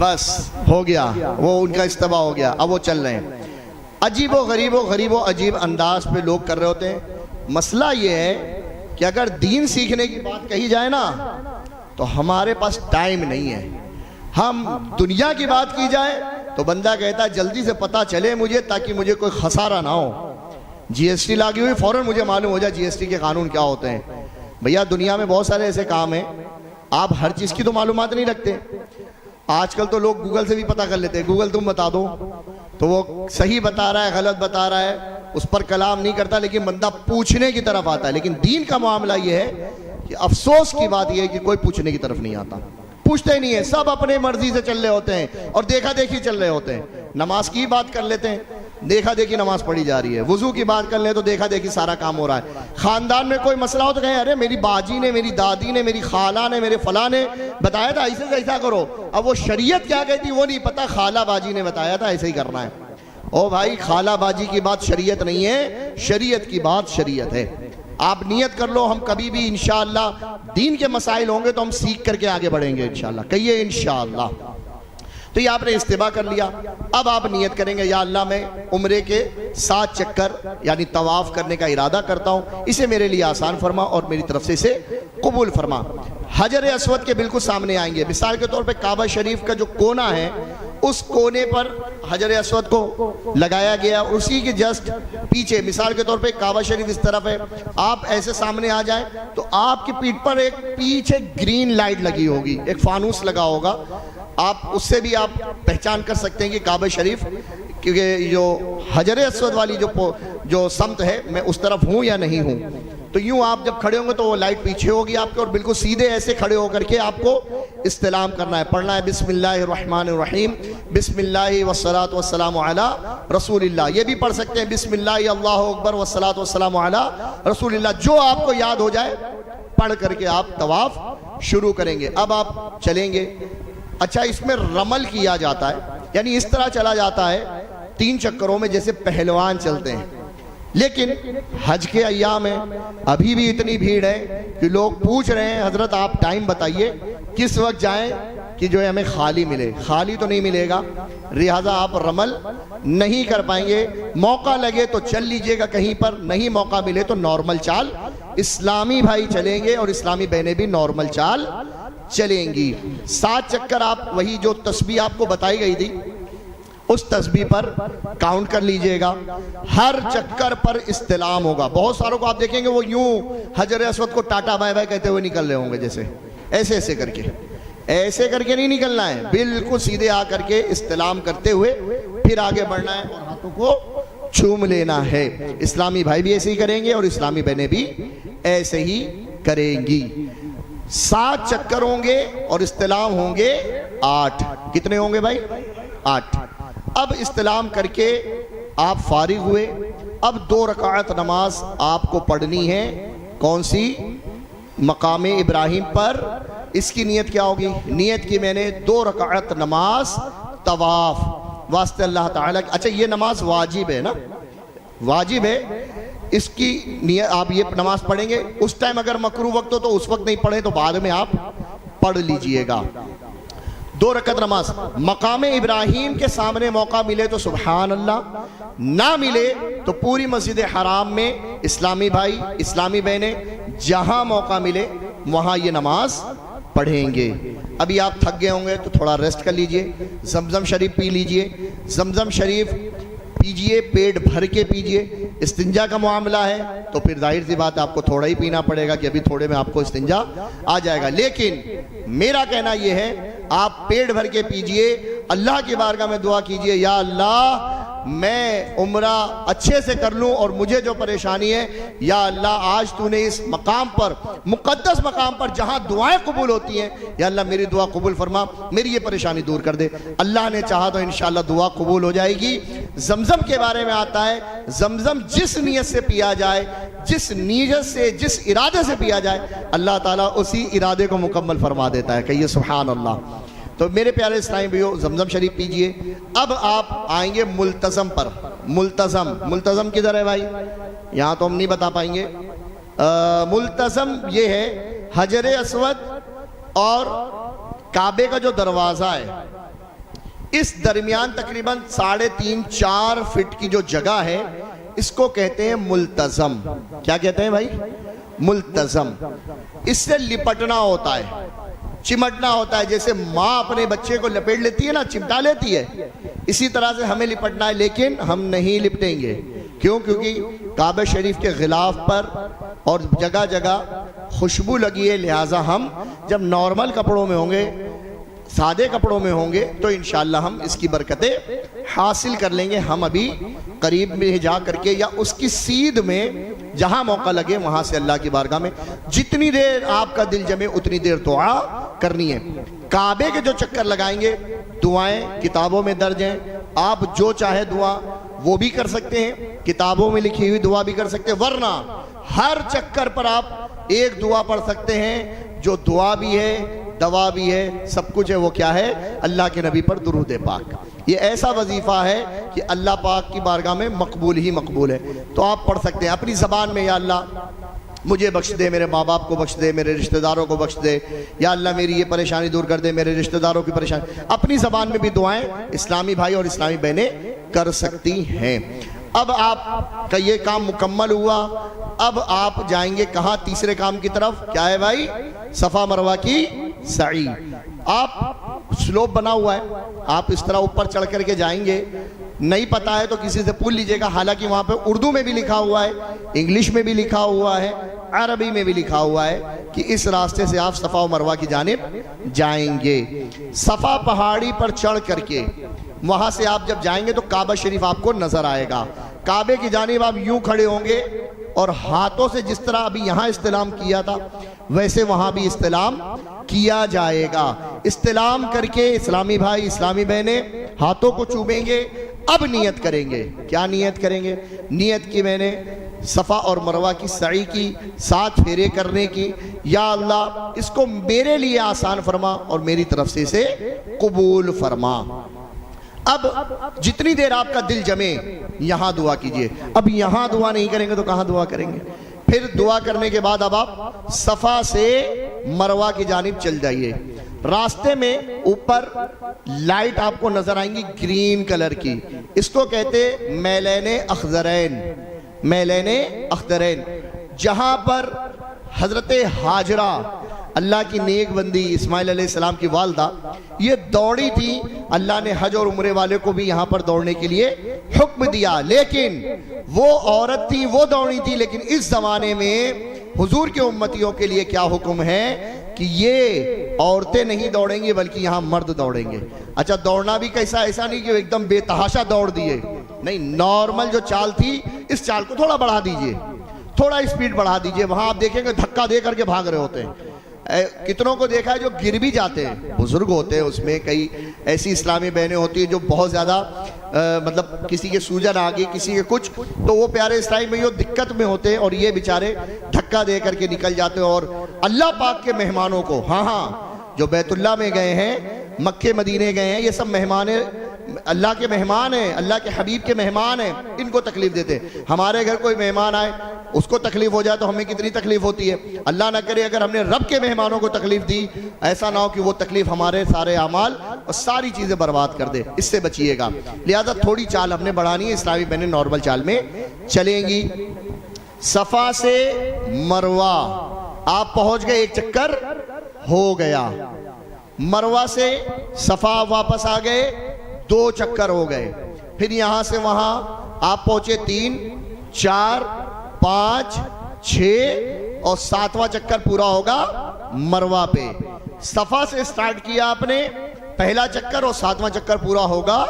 بس ہو گیا، وہ ان کا استباء ہو گیا، اب وہ چل رہے ہیں۔ عجیب و غریب عجیب انداز پہ لوگ کر رہے ہوتے ہیں۔ مسئلہ یہ ہے کہ اگر دین سیکھنے کی بات کہی جائے نا تو ہمارے پاس ٹائم نہیں ہے۔ ہم دنیا کی بات کی جائے تو بندہ کہتا ہے جلدی سے پتہ چلے مجھے تاکہ مجھے کوئی خسارہ نہ ہو۔ جی ایس ٹی لاگی ہوئی، فوراً مجھے معلوم ہو جائے جی ایس ٹی کے قانون کیا ہوتے ہیں۔ بھیا دنیا میں بہت سارے ایسے کام ہیں، آپ ہر چیز کی تو معلومات نہیں رکھتے۔ آج کل تو لوگ گوگل سے بھی پتہ کر لیتے ہیں، گوگل تم بتا دو تو وہ صحیح بتا رہا ہے غلط بتا رہا ہے، اس پر کلام نہیں کرتا، لیکن بندہ پوچھنے کی طرف آتا ہے۔ لیکن دین کا معاملہ یہ ہے کہ افسوس کی بات یہ ہے کہ کوئی پوچھنے کی طرف نہیں آتا، پوچھتے نہیں ہیں، سب اپنے مرضی سے چل رہے ہوتے ہیں اور دیکھا دیکھی چل رہے ہوتے ہیں۔ نماز کی بات کر لیتے ہیں، دیکھا دیکھی نماز پڑھی جا رہی ہے۔ وضو کی بات کر لیں تو دیکھا دیکھی سارا کام ہو رہا ہے۔ خاندان میں کوئی مسئلہ ہو تو کہیں ارے میری باجی نے، میری دادی نے، میری خالہ نے، میرے فلاں نے بتایا تھا ایسے سے ایسا کرو۔ اب وہ شریعت کیا کہتی وہ نہیں پتا، خالہ باجی نے بتایا تھا ایسے ہی کرنا ہے۔ او بھائی خالہ باجی کی بات شریعت نہیں ہے، شریعت کی بات شریعت ہے۔ آپ نیت کر لو، ہم کبھی بھی انشاءاللہ دین کے مسائل ہوں گے تو ہم سیکھ کر کے آگے بڑھیں گے انشاءاللہ، کہیے انشاءاللہ۔ تو یہ آپ نے استباء کر لیا، اب آپ نیت کریں گے یا اللہ میں عمرے کے 7 چکر یعنی طواف کرنے کا ارادہ کرتا ہوں، اسے میرے لیے آسان فرما اور میری طرف سے اسے قبول فرما۔ حجر اسود کے بالکل سامنے آئیں گے، مثال کے طور پہ کعبہ شریف کا جو کونا ہے اس کونے پر حجر اسود کو لگایا گیا، اسی کے جسٹ پیچھے مثال کے طور پہ کعبہ شریف اس طرف ہے، آپ ایسے سامنے آ جائیں تو آپ کی پیٹھ پر ایک پیچھے گرین لائٹ لگی ہوگی، ایک فانوس لگا ہوگا، آپ اس سے بھی آپ پہچان کر سکتے ہیں کہ کعبہ شریف، کیونکہ جو حجر اسود والی جو سمت ہے میں اس طرف ہوں یا نہیں ہوں۔ تو یوں آپ جب کھڑے ہوں گے تو وہ لائٹ پیچھے ہوگی آپ کے، اور بالکل سیدھے ایسے کھڑے ہو کر کے آپ کو استلام کرنا ہے، پڑھنا ہے بسم اللہ الرحمن الرحیم، بسم اللہ والصلاة والسلام علی رسول اللہ۔ یہ بھی پڑھ سکتے ہیں بسم اللہ اللہ اکبر والصلاة والسلام علی رسول اللہ، جو آپ کو یاد ہو جائے پڑھ کر کے آپ طواف شروع کریں گے۔ اب آپ چلیں گے، اچھا اس میں رمل کیا جاتا ہے، یعنی اس طرح چلا جاتا ہے 3 چکروں میں جیسے پہلوان چلتے ہیں، لیکن حج کے ایام میں ابھی بھی اتنی بھیڑ ہے کہ لوگ پوچھ رہے ہیں حضرت آپ ٹائم بتائیے کس وقت جائیں کہ جو ہے ہمیں خالی ملے۔ خالی تو نہیں ملے گا، لہٰذا آپ رمل نہیں کر پائیں گے۔ موقع لگے تو چل لیجئے گا کہیں پر، نہیں موقع ملے تو نارمل چال اسلامی بھائی چلیں گے اور اسلامی بہنیں بھی نارمل چال چلیں گی۔ 7 چکر آپ وہی جو تسبیح آپ کو بتائی گئی تھی اس تسبیح پر کاؤنٹ کر لیجئے گا، ہر چکر پر استلام ہوگا۔ بہت ساروں کو آپ دیکھیں گے وہ یوں حجر اسود کو ٹاٹا بائے بائے کہتے ہوئے نکل رہے ہوں گے، جیسے ایسے ایسے کر کے، ایسے کر کے نہیں نکلنا ہے، بالکل سیدھے آ کر کے استلام کرتے ہوئے پھر آگے بڑھنا ہے اور ہاتھوں کو چھوم لینا ہے۔ اسلامی بھائی بھی ایسے ہی کریں گے اور اسلامی بہنیں بھی ایسے ہی کریں گی۔ 7 چکر ہوں گے اور استلام ہوں گے 8۔ کتنے ہوں گے بھائی؟ 8۔ اب استلام کر کے آپ فارغ ہوئے، اب 2 رکعت نماز آپ کو پڑھنی ہے، کون سی؟ مقام ابراہیم پر۔ اس کی نیت کیا ہوگی؟ نیت کی میں نے 2 رکعت نماز طواف واسطے اللہ تعالیٰ۔ اچھا یہ نماز واجب ہے نا، واجب ہے، اس کی نیت آپ یہ نماز پڑھیں گے۔ اس ٹائم اگر مکروہ وقت ہو تو اس وقت نہیں پڑھیں تو بعد میں آپ پڑھ لیجئے گا۔ 2 رکعت نماز مقام ابراہیم کے سامنے موقع ملے تو سبحان اللہ، نہ ملے تو پوری مسجد حرام میں اسلامی بھائی اسلامی بہنیں جہاں موقع ملے وہاں یہ نماز پڑھیں گے۔ ابھی آپ تھک گئے ہوں گے تو تھوڑا ریسٹ کر لیجئے، زمزم شریف پی لیجئے، زمزم شریف پیجئے، پیٹ بھر کے پیجئے۔ استنجا کا معاملہ ہے تو پھر ظاہر سی بات آپ کو تھوڑا ہی پینا پڑے گا کہ ابھی تھوڑے میں آپ کو استنجا آ جائے گا، لیکن میرا کہنا یہ ہے آپ پیٹ بھر کے پیجئے، اللہ کی بارگاہ میں دعا کیجئے یا اللہ میں عمرہ اچھے سے کر لوں اور مجھے جو پریشانی ہے یا اللہ آج تو نے اس مقام پر، مقدس مقام پر جہاں دعائیں قبول ہوتی ہیں، یا اللہ میری دعا قبول فرما، میری یہ پریشانی دور کر دے۔ اللہ نے چاہا تو انشاءاللہ دعا قبول ہو جائے گی۔ زمزم کے بارے میں آتا ہے زمزم جس نیت سے پیا جائے، جس نیت سے جس ارادے سے پیا جائے اللہ تعالیٰ اسی ارادے کو مکمل فرما دیتا ہے، کہیے سبحان اللہ۔ تو میرے پیارے اسلامی بھائیو زمزم شریف پیجئے۔ اب آپ آئیں گے ملتزم پر۔ ملتزم کدھر ہے بھائی؟ یہاں تو ہم نہیں بتا پائیں گے۔ ملتزم یہ ہے حجر اسود اور کعبے کا جو دروازہ ہے اس درمیان تقریباً 3.5-4 فٹ کی جو جگہ ہے اس کو کہتے ہیں ملتزم. کیا کہتے ہیں بھائی؟ ملتزم. اس سے لپٹنا ہوتا ہے، چمٹنا ہوتا ہے. جیسے ماں اپنے بچے کو لپیٹ لیتی ہے نا، چمٹا لیتی ہے، اسی طرح سے ہمیں لپٹنا ہے. لیکن ہم نہیں لپٹیں گے. کیوں؟ کیونکہ کعبہ شریف کے غلاف پر اور جگہ جگہ خوشبو لگی ہے، لہٰذا ہم جب نارمل کپڑوں میں ہوں گے، سادے کپڑوں میں ہوں گے، تو انشاءاللہ ہم اس کی برکتیں حاصل کر لیں گے. ہم ابھی قریب میں جا کر کے یا اس کی سیدھ میں جہاں موقع لگے وہاں سے اللہ کی بارگاہ میں جتنی دیر آپ کا دل جمے اتنی دیر دعا کرنی ہے. کعبے کے جو چکر لگائیں گے، دعائیں کتابوں میں درج ہیں. آپ جو چاہے دعا وہ بھی کر سکتے ہیں، کتابوں میں لکھی ہوئی دعا بھی کر سکتے ہیں، ورنہ ہر چکر پر آپ ایک دعا پڑھ سکتے ہیں جو دعا بھی ہے، دوا بھی ہے، سب کچھ ہے. وہ کیا ہے؟ اللہ کے نبی پر درود پاک. یہ ایسا وظیفہ ہے کہ اللہ پاک کی بارگاہ میں مقبول ہی مقبول ہے. تو آپ پڑھ سکتے ہیں اپنی زبان میں، یا اللہ مجھے بخش دے، میرے ماں باپ کو بخش دے، میرے رشتہ داروں کو بخش دے، یا اللہ میری یہ پریشانی دور کر دے، میرے رشتہ داروں کی پریشانی. اپنی زبان میں بھی دعائیں اسلامی بھائی اور اسلامی بہنیں کر سکتی ہیں. اب آپ کا یہ کام مکمل ہوا. اب آپ جائیں گے کہاں؟ تیسرے کام کی طرف. کیا ہے بھائی؟ صفا مروہ کی سعی. آپ سلوپ بنا ہوا ہے، آپ اس طرح اوپر چڑھ کر کے جائیں گے. نہیں پتا ہے تو کسی سے پوچھ لیجئے گا. حالانکہ وہاں پہ اردو میں بھی لکھا ہوا ہے، انگلش میں بھی لکھا ہوا ہے، عربی میں بھی لکھا ہوا ہے کہ اس راستے سے آپ صفا و مروہ کی جانب جائیں گے. صفا پہاڑی پر چڑھ کر کے وہاں سے آپ جب جائیں گے تو کعبہ شریف آپ کو نظر آئے گا. کعبے کی جانب آپ یوں کھڑے ہوں گے اور ہاتھوں سے جس طرح ابھی یہاں استلام کیا تھا ویسے وہاں بھی استلام کیا جائے گا. استلام کر کے اسلامی بھائی اسلامی بہنیں ہاتھوں کو چومیں گے. اب نیت کریں گے. کیا نیت کریں گے؟ نیت کی میں نے صفا اور مروہ کی سعی کی، 7 پھیرے کرنے کی. یا اللہ اس کو میرے لیے آسان فرما اور میری طرف سے اسے قبول فرما. اب جتنی دیر آپ کا دل جمے یہاں دعا کیجئے. اب یہاں دعا نہیں کریں گے تو کہاں دعا کریں گے؟ پھر دعا کرنے کے بعد اب آپ صفا سے مروہ کی جانب چل جائیے. راستے میں اوپر لائٹ آپ کو نظر آئیں گی گرین کلر کی. اس کو کہتے میلین اخضرین. میلین اخضرین جہاں پر حضرت ہاجرہ اللہ کی نیک بندی اسماعیل علیہ السلام کی والدہ یہ دوڑی تھی. اللہ نے حج اور عمرے والے کو بھی یہاں پر دوڑنے کے لیے حکم دیا. لیکن وہ عورت تھی، وہ دوڑی تھی. لیکن اس زمانے میں حضور کے امتیوں کے لیے کیا حکم ہے کہ یہ عورتیں نہیں دوڑیں گی بلکہ یہاں مرد دوڑیں گے. اچھا دوڑنا بھی کیسا؟ ایسا نہیں کہ ایک دم بے تحاشا دوڑ دیے. نہیں، نارمل جو چال تھی اس چال کو تھوڑا بڑھا دیجئے، تھوڑا اسپیڈ بڑھا دیجئے. وہاں آپ دیکھیں گے دھکا دے کر کے بھاگ رہے ہوتے ہیں. کتنوں کو دیکھا ہے جو گر بھی جاتے ہیں، بزرگ ہوتے ہیں. اس میں کئی ایسی اسلامی بہنیں ہوتی ہیں جو بہت زیادہ مطلب کسی کے سوجن آگے کسی کے کچھ، تو وہ پیارے اسلامی بھائیوں دقت میں ہوتے ہیں اور یہ بیچارے دھکا دے کر کے نکل جاتے ہیں. اور اللہ پاک کے مہمانوں کو، ہاں جو بیت اللہ میں گئے ہیں، مکے مدینے گئے ہیں، یہ سب مہمان اللہ کے مہمان ہیں، اللہ کے حبیب کے مہمان ہیں. ان کو تکلیف دیتے. ہمارے گھر کوئی مہمان آئے اس کو تکلیف ہو جائے تو ہمیں کتنی تکلیف ہوتی ہے. اللہ نہ کرے اگر ہم نے رب کے مہمانوں کو تکلیف دی، ایسا نہ ہو کہ وہ تکلیف ہمارے سارے اعمال اور ساری چیزیں برباد کر دے. اس سے بچیے گا. لہذا تھوڑی چال ہم نے بڑھانی ہے. اسلامی بہنیں نارمل چال میں چلیں گی. صفا سے مروہ آپ پہنچ گئے، ایک چکر ہو گیا. مروہ سے صفا واپس آ گئے، 2 چکر ہو گئے. پھر یہاں سے وہاں آپ پہنچے 3 4 5 6 اور 7واں چکر پورا ہوگا مروہ پہ. صفا سے سٹارٹ کیا آپ نے پہلا چکر اور 7واں چکر پورا ہوگا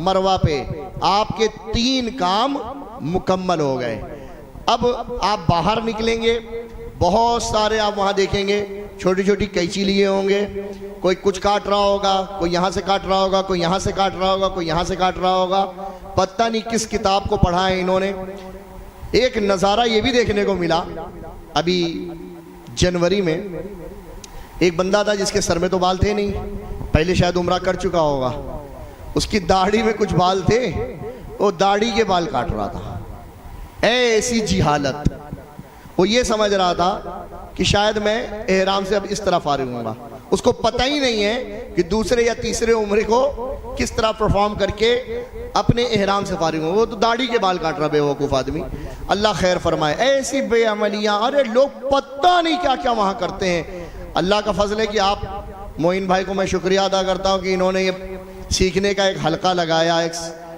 مروہ پہ. آپ کے 3 کام مکمل ہو گئے. اب آپ باہر نکلیں گے. بہت سارے آپ وہاں دیکھیں گے چھوٹی چھوٹی قینچی لیے ہوں گے. کوئی کچھ کاٹ رہا ہوگا، کوئی یہاں سے کاٹ رہا ہوگا، کوئی یہاں سے کاٹ رہا ہوگا، کوئی یہاں سے کاٹ رہا ہوگا. پتہ نہیں کس کتاب کو پڑھا ہے انہوں نے. ایک نظارہ یہ بھی دیکھنے کو ملا ابھی جنوری میں. ایک بندہ تھا جس کے سر میں تو بال تھے نہیں، پہلے شاید عمرہ کر چکا ہوگا. اس کی داڑھی میں کچھ بال تھے، وہ داڑھی کے بال کاٹ رہا تھا. ایسی جہالت. وہ یہ سمجھ رہا تھا کہ شاید میں احرام سے اب اس طرح فارغ ہوں گا. اس کو پتہ ہی نہیں ہے کہ دوسرے یا تیسرے عمرے کو کس طرح پرفارم کر کے اپنے احرام سے فارغ ہوں. وہ تو داڑھی کے بال کاٹ رہا بے وقوف آدمی. اللہ خیر فرمائے. ایسی بے عملیاں, ارے لوگ پتہ نہیں کیا کیا وہاں کرتے ہیں. اللہ کا فضل ہے کہ آپ معین بھائی کو میں شکریہ ادا کرتا ہوں کہ انہوں نے یہ سیکھنے کا ایک حلقہ لگایا, ایک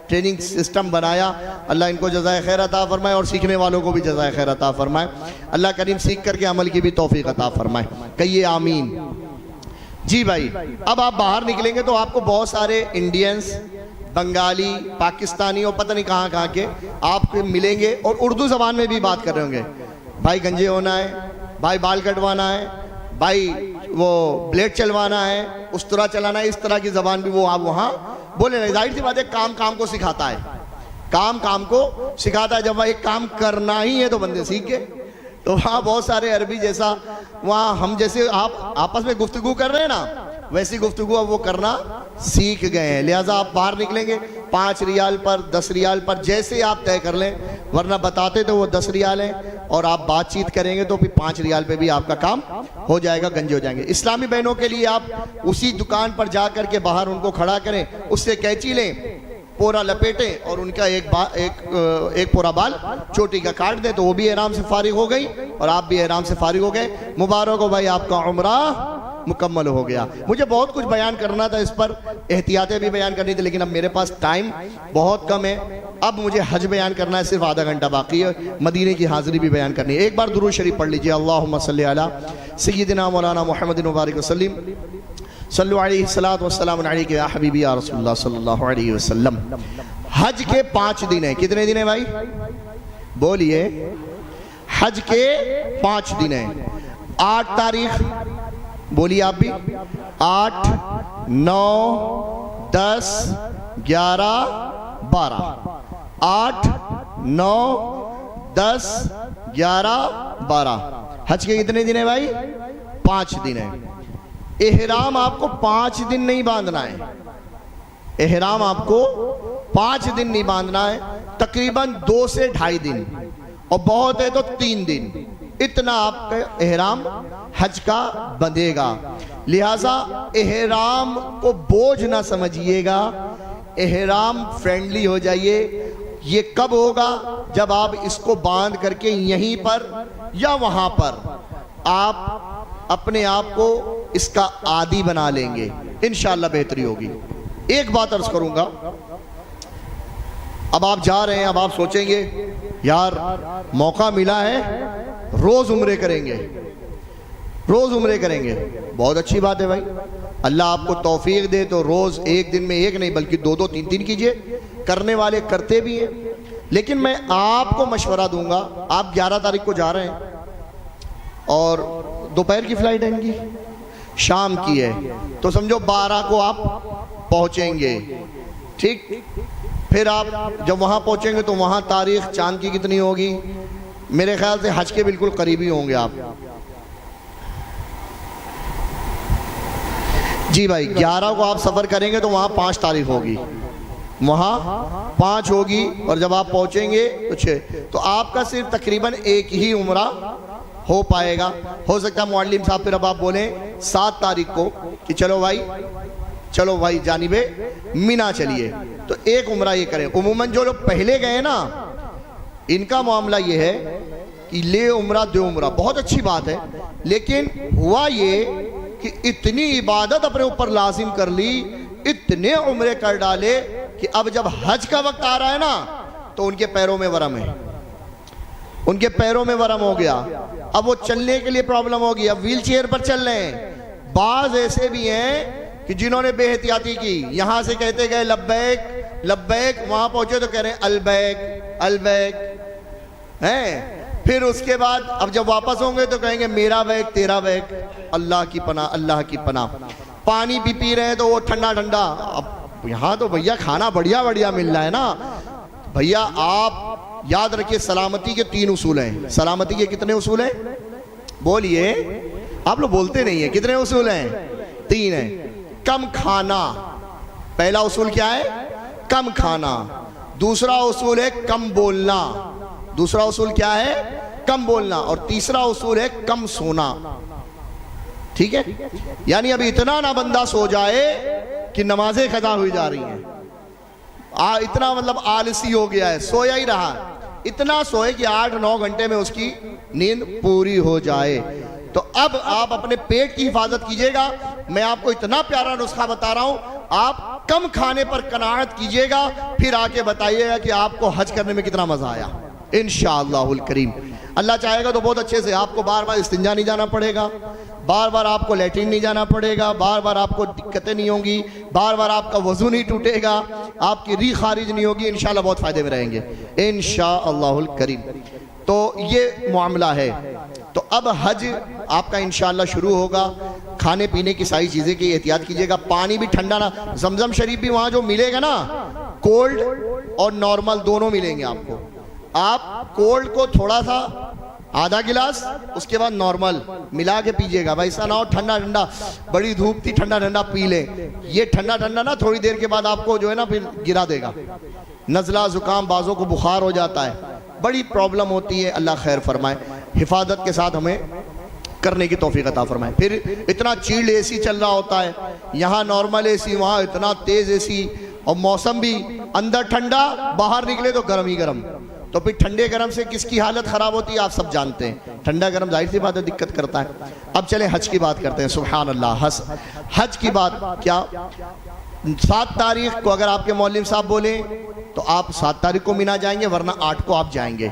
ٹریننگ سسٹم بنایا. اللہ ان کو جزائے خیر عطا فرمائے اور سیکھنے والوں کو بھی جزائے خیر عطا فرمائے. اللہ کریم سیکھ کر کے عمل کی بھی توفیق عطا فرمائے. کہیے آمین. جی بھائی, اب آپ باہر نکلیں گے تو آپ کو بہت سارے انڈینس, بنگالی, پاکستانی اور پتہ نہیں کہاں کہاں کے آپ کو ملیں گے اور اردو زبان میں بھی بات کر رہے ہوں گے. بھائی گنجے ہونا ہے, بھائی بال کٹوانا ہے, بھائی وہ بلیڈ چلوانا ہے, استرا چلانا ہے, اس طرح کی زبان بھی وہ آپ وہاں بولے نہیں. ظاہر سی بات ہے, کام کام کو سکھاتا ہے, کام کام کو سکھاتا ہے. جب وہ ایک کام کرنا ہی ہے تو بندے سیکھ گئے. تو وہاں بہت سارے عربی جیسا, وہاں ہم جیسے آپ آپس میں گفتگو کر رہے ہیں نا, ویسی گفتگو اب وہ کرنا سیکھ گئے ہیں. لہٰذا آپ باہر نکلیں گے 5 ریال پر, 10 ریال پر, جیسے آپ طے کر لیں, ورنہ بتاتے تو وہ 10 ریال ہیں اور آپ بات چیت کریں گے تو پھر 5 ریال پہ بھی آپ کا کام ہو جائے گا, گنجے ہو جائیں گے. اسلامی بہنوں کے لیے آپ اسی دکان پر جا کر کے باہر ان کو کھڑا کریں, اس سے قینچی لیں, پورا لپیٹیں اور ان کا ایک پورا بال چوٹی کا کاٹ دیں, تو وہ بھی احرام سے فارغ ہو گئی اور آپ بھی احرام سے فارغ ہو گئے. مبارک ہو بھائی, آپ کا عمرہ مکمل ہو گیا. مجھے بہت کچھ بیان کرنا تھا, اس پر احتیاطیں بھی بیان کرنی تھی, لیکن اب میرے پاس ٹائم بہت کم ہے. اب مجھے حج بیان کرنا ہے, صرف آدھا گھنٹہ باقی ہے. مدینے کی حاضری بھی بیان کرنی ہے. ایک بار درود شریف پڑھ لیجئے. اللہم صلی علی سیدنا مولانا محمد مبارک وسلم. صلو علیہ الصلاۃ والسلام علیک یا حبیبی یا رسول اللہ صلی اللہ علیہ وسلم. حج کے 5 دن ہیں. کتنے دن ہیں بھائی؟ بولیے. حج کے 5 دن ہیں. 8 تاریخ, بولیے آپ بھی. 8, 9, 10, 11, 12. 8, 9, 10, 11, 12. حج کے کتنے دن ہیں بھائی؟ 5 دن ہیں. احرام آپ کو 5 دن نہیں باندھنا ہے. احرام آپ کو 5 دن نہیں باندھنا ہے, تقریباً 2 سے 2.5 دن, اور بہت ہے تو 3 دن. اتنا آپ کا احرام حج کا بندھے گا. لہٰذا احرام کو بوجھ نہ سمجھیے گا, احرام فرینڈلی ہو جائیے. یہ کب ہوگا؟ جب آپ اس کو باندھ کر کے یہیں پر یا وہاں پر آپ اپنے آپ کو اس کا عادی بنا لیں گے, انشاءاللہ بہتری ہوگی. ایک بات عرض کروں گا, اب آپ جا رہے ہیں, اب آپ سوچیں گے یار موقع ملا ہے, روز عمرے کریں گے, روز عمرے کریں گے. بہت اچھی بات ہے بھائی, اللہ آپ کو توفیق دے تو روز ایک دن میں ایک نہیں بلکہ 2 3 دن کیجئے. کرنے والے کرتے بھی ہیں, لیکن میں آپ کو مشورہ دوں گا. آپ 11 تاریخ کو جا رہے ہیں اور دوپہر کی فلائٹ ہے ان کی, شام کی ہے, تو سمجھو 12 کو آپ پہنچیں گے. ٹھیک, پھر آپ جب وہاں پہنچیں گے تو وہاں تاریخ چاند کی کتنی ہوگی؟ میرے خیال سے حج کے بالکل قریبی ہوں گے آپ. جی بھائی, 11 کو آپ سفر کریں گے تو وہاں 5 تاریخ ہوگی, وہاں 5 ہوگی, اور جب آپ پہنچیں گے تو 6. تو آپ کا صرف تقریباً ایک ہی عمرہ ہو پائے گا. ہو سکتا ہے معلم صاحب پھر اب آپ بولیں 7 تاریخ کو کہ چلو بھائی جانب مینا چلیے, تو ایک عمرہ یہ کریں. عموماً جو لوگ پہلے گئے نا, ان کا معاملہ یہ ہے کہ لے عمرہ دے عمرہ, بہت اچھی بات ہے, لیکن ہوا یہ کہ اتنی عبادت اپنے اوپر لازم کر لی, اتنے عمرے کر ڈالے کہ اب جب حج کا وقت آ رہا ہے نا تو ان کے پیروں میں ورم ہے, ان کے پیروں میں ورم ہو گیا. اب وہ چلنے کے لیے پرابلم ہوگی, اب ویل چیئر پر چل رہے ہیں. بعض ایسے بھی ہیں کہ جنہوں نے بے احتیاطی کی, یہاں سے کہتے گئے لبیک لبیک, وہاں پہنچے تو کہہ رہے ہیں البیک البیک ہیں. پھر اس کے بعد اب جب واپس ہوں گے تو کہیں گے میرا بیک تیرا بیک. اللہ کی پناہ, اللہ کی پناہ. پانی بھی پی رہے ہیں تو وہ ٹھنڈا ٹھنڈا. اب یہاں تو بھیا کھانا بڑھیا بڑھیا مل رہا ہے نا. بھیا آپ یاد رکھیے, سلامتی کے 3 اصول ہیں. سلامتی کے کتنے اصول ہیں؟ بولیے, آپ لوگ بولتے نہیں ہیں. کتنے اصول ہیں؟ 3 ہیں. کم کھانا, پہلا اصول کیا ہے؟ کم کھانا. دوسرا اصول ہے کم بولنا. دوسرا اصول کیا ہے؟ کم بولنا. اور تیسرا اصول ہے کم سونا. ٹھیک ہے, یعنی ابھی اتنا نہ بندہ سو جائے کہ نمازیں قضا ہوئی جا رہی ہیں. اتنا مطلب آلسی ہو گیا ہے, سویا ہی رہا, اتنا سوئے کہ 8-9 گھنٹے میں اس کی نیند پوری ہو جائے. تو اب آپ اپنے پیٹ کی حفاظت کیجئے گا. میں آپ کو اتنا پیارا نسخہ بتا رہا ہوں, آپ کم کھانے پر قناعت کیجئے گا, پھر آ کے بتائیے گا کہ آپ کو حج کرنے میں کتنا مزہ آیا انشاءاللہ الکریم. اللہ چاہے گا تو بہت اچھے سے آپ کو بار بار استنجا نہیں جانا پڑے گا, بار بار آپ کو لیٹرین نہیں جانا پڑے گا, بار بار آپ کو دقتیں نہیں ہوں گی, بار بار آپ کا وضو نہیں ٹوٹے گا, آپ کی ری خارج نہیں ہوگی. انشاءاللہ بہت فائدے میں رہیں گے انشاءاللہ الکریم. تو یہ معاملہ ہے. تو اب حج آپ کا انشاءاللہ شروع ہوگا. کھانے پینے کی ساری چیزیں کی احتیاط کیجئے گا. پانی بھی ٹھنڈا نہ, زمزم شریف بھی وہاں جو ملے گا نا, کولڈ اور نارمل دونوں ملیں گے آپ کو. آپ کولڈ کو تھوڑا سا آدھا گلاس, اس کے بعد نارمل ملا کے پیجئے گا. بھائی ایسا نہ ہو ٹھنڈا ٹھنڈا, بڑی دھوپ تھی ٹھنڈا ٹھنڈا پی لیں. یہ ٹھنڈا ٹھنڈا نا تھوڑی دیر کے بعد آپ کو جو ہے نا پھر گرا دے گا. نزلہ زکام, بازوں کو بخار ہو جاتا ہے, بڑی پرابلم ہوتی ہے. اللہ خیر فرمائے, حفاظت کے ساتھ ہمیں کرنے کی توفیق عطا فرمائے. پھر اتنا چیلڈ اے سی چل رہا ہوتا ہے, یہاں نارمل اے سی, وہاں اتنا تیز اے سی, اور موسم بھی اندر ٹھنڈا, باہر نکلے تو گرم ہی گرم. تو پھر ٹھنڈے گرم سے کس کی حالت خراب ہوتی ہے آپ سب جانتے ہیں. ٹھنڈا گرم ظاہر سی بات ہے دقت کرتا ہے. اب چلیں حج کی بات کرتے ہیں. سبحان اللہ. حج کی بات کیا, 7 تاریخ کو اگر آپ کے مولوی صاحب بولیں تو آپ 7 تاریخ کو مینا جائیں گے, ورنہ 8 کو آپ جائیں گے.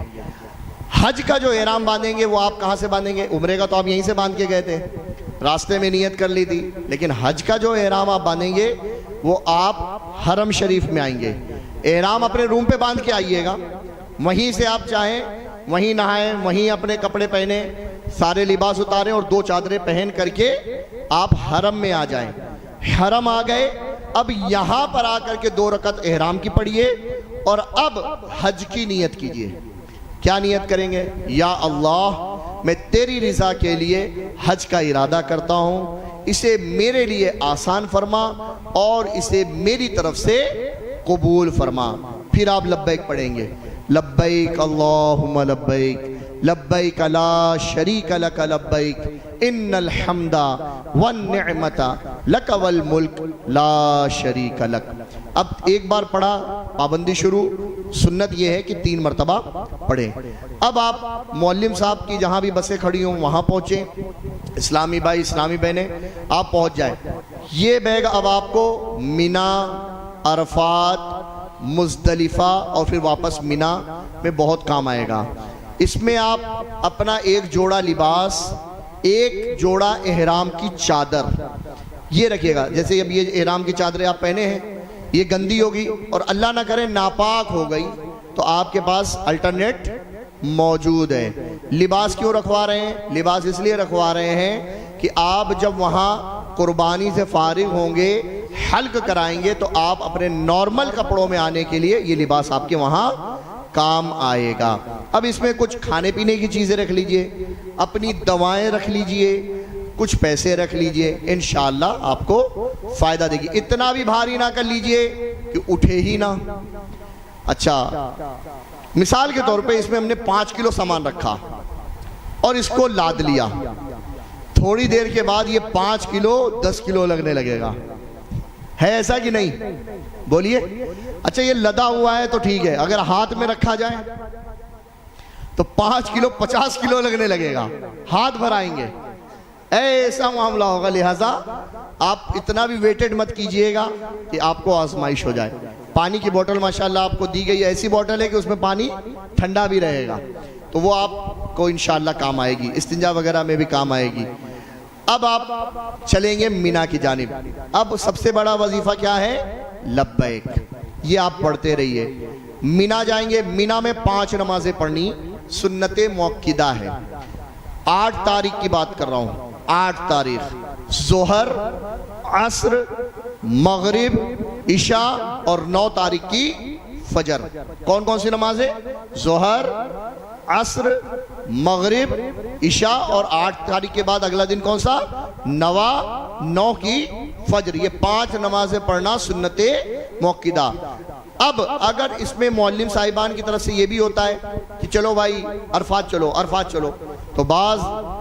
حج کا جو احرام باندھیں گے وہ آپ کہاں سے باندھیں گے؟ عمرے کا تو آپ یہیں سے باندھ کے گئے تھے, راستے میں نیت کر لی تھی. لیکن حج کا جو احرام آپ باندھیں گے وہ آپ حرم شریف میں آئیں گے. احرام اپنے روم پہ باندھ کے آئیے گا, وہیں سے آپ چاہیں وہیں نہائیں, وہیں اپنے کپڑے پہنے, سارے لباس اتاریں اور 2 چادریں پہن کر کے آپ حرم میں آ جائیں. حرم آ گئے, اب یہاں پر آ کر کے 2 رکعت احرام کی پڑھیے, اور اب حج کی نیت کیجئے. کیا نیت کریں گے؟ یا اللہ, میں تیری رضا کے لیے حج کا ارادہ کرتا ہوں, اسے میرے لیے آسان فرما اور اسے میری طرف سے قبول فرما. پھر آپ لبیک پڑھیں گے, لبیک اللہم لبیک, لبیک لا شریک لک لبیک, ان الحمد والنعمت لک والملک لا شریک لک. اب ایک بار پڑھا, پابندی شروع. سنت یہ ہے کہ 3 مرتبہ پڑھیں. اب آپ معلم صاحب کی جہاں بھی بسیں کھڑی ہوں وہاں پہنچیں, اسلامی بھائی اسلامی بہنیں آپ پہنچ جائیں. یہ بیگ اب آپ کو مینا, عرفات, مزدلفہ اور پھر واپس مینا میں بہت کام آئے گا. اس میں آپ اپنا 1 جوڑا لباس, 1 جوڑا احرام کی چادر یہ رکھیے گا. جیسے اب یہ احرام کی چادریں آپ پہنے ہیں, یہ گندی ہوگی اور اللہ نہ کرے ناپاک ہو گئی تو آپ کے پاس الٹرنیٹ موجود ہے. لباس کیوں رکھوا رہے ہیں؟ لباس اس لیے رکھوا رہے ہیں کہ آپ جب وہاں قربانی سے فارغ ہوں گے, حلق کرائیں گے, تو آپ اپنے نارمل کپڑوں میں آنے کے لیے یہ لباس آپ کے وہاں کام آئے گا. اب اس میں کچھ کھانے پینے کی چیزیں رکھ لیجئے, اپنی دوائیں رکھ لیجئے, کچھ پیسے رکھ لیجئے, انشاءاللہ آپ کو فائدہ دے گی. اتنا بھی بھاری نہ کر لیجئے کہ اٹھے ہی نہ. اچھا, مثال کے طور پہ اس میں ہم نے 5 کلو سامان رکھا اور اس کو لاد لیا, تھوڑی دیر کے بعد یہ 5 کلو 10 کلو لگنے لگے گا. ہے ایسا کہ نہیں؟ بولیے. اچھا یہ لدا ہوا ہے تو ٹھیک ہے, اگر ہاتھ میں رکھا جائے تو 5 کلو 50 کلو لگنے لگے گا, ہاتھ بھرائیں گے, ایسا معاملہ ہوگا. لہٰذا آپ اتنا بھی ویٹڈ مت کیجئے گا کہ آپ کو آزمائش ہو جائے. پانی کی بوٹل ماشاءاللہ آپ کو دی گئی, ایسی بوٹل ہے کہ اس میں پانی ٹھنڈا بھی رہے گا, تو وہ آپ کو انشاءاللہ کام آئے گی, استنجا وغیرہ میں بھی کام آئے گی. اب آپ چلیں گے مینا کی جانب. اب سب سے بڑا وظیفہ کیا ہے؟ لبیک. یہ آپ پڑھتے رہیے. مینا جائیں گے, مینا میں 5 نمازیں پڑھنی سنت موقدہ ہے. 8 تاریخ کی بات کر رہا ہوں, 8 تاریخ, ظہر, عصر, مغرب, عشاء اور 9 تاریخ کی فجر. کون کون سی نمازیں؟ ظہر, عصر, مغرب, عشاء اور 8 تاریخ کے بعد اگلا دن کون سا؟ 9 کی فجر. یہ 5 نمازیں پڑھنا سنت موقدہ. اب اگر اس میں معلم صاحبان کی طرف سے یہ بھی ہوتا ہے کہ چلو بھائی عرفات چلو, عرفات چلو, تو بعض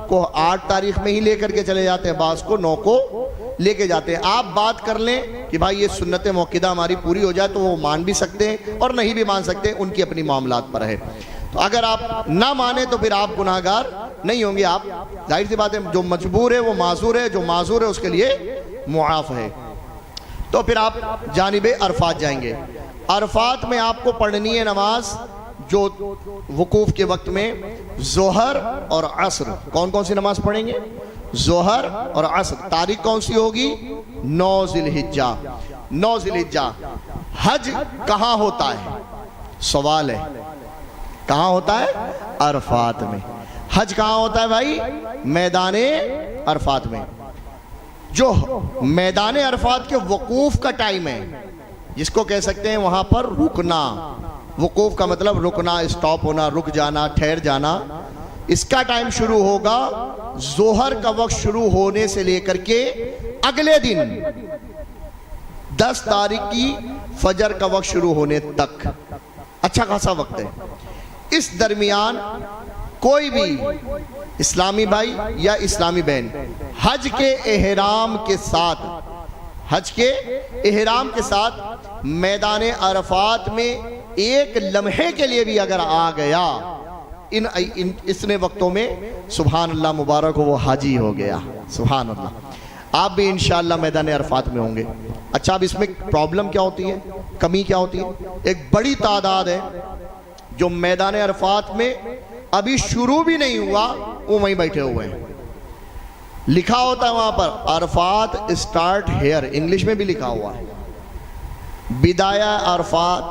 کو 8 تاریخ میں ہی لے کر کے چلے جاتے ہیں, بعض کو 9 کو لے کے جاتے ہیں. آپ بات کر لیں کہ بھائی یہ سنت موقدہ ہماری پوری ہو جائے تو وہ مان بھی سکتے ہیں اور نہیں بھی مان سکتے, ان کی اپنی معاملات پر ہے. تو اگر آپ نہ مانیں تو پھر آپ گناہگار نہیں ہوں گے. آپ ظاہر سی بات ہے, جو مجبور ہے وہ معذور ہے, جو معذور ہے اس کے لیے معاف ہے. تو پھر آپ جانب عرفات جائیں گے. عرفات میں آپ کو پڑھنی ہے نماز جو وقوف کے وقت میں ظہر اور عصر. کون کون سی نماز پڑھیں گے؟ ظہر اور عصر. تاریخ کون سی ہوگی؟ 9 ذی الحجہ. 9 ذی الحجہ. حج کہاں ہوتا ہے؟ سوال ہے, کہاں ہوتا ہے؟ عرفات میں. حج کہاں ہوتا ہے بھائی؟ میدان عرفات میں. جو میدان عرفات کے وقوف کا ٹائم ہے, جس کو کہہ سکتے ہیں وہاں پر رکنا. وقوف کا مطلب رکنا, اسٹاپ ہونا, رک جانا, ٹھہر جانا. اس کا ٹائم شروع ہوگا ظہر کا وقت شروع ہونے سے لے کر کے اگلے دن 10 تاریخ کی فجر کا وقت شروع ہونے تک. اچھا خاصا وقت ہے. اس درمیان کوئی بھی اسلامی بھائی یا اسلامی بہن حج کے احرام کے ساتھ میدان عرفات میں ایک لمحے کے لیے بھی اگر آ گیا اس نے وقتوں میں, سبحان اللہ, مبارک ہو, وہ حاجی ہو گیا. سبحان اللہ. آپ بھی انشاءاللہ میدان عرفات میں ہوں گے. اچھا, اب اس میں پرابلم کیا ہوتی ہے, کمی کیا ہوتی ہے؟ ایک بڑی تعداد ہے جو میدان عرفات میں ابھی شروع بھی نہیں ہوا, وہ وہیں بیٹھے ہوئے ہیں. لکھا ہوتا ہے وہاں پر عرفات اسٹارٹ ہیئر, انگلش میں بھی لکھا ہوا ہے. بدایہ عرفات,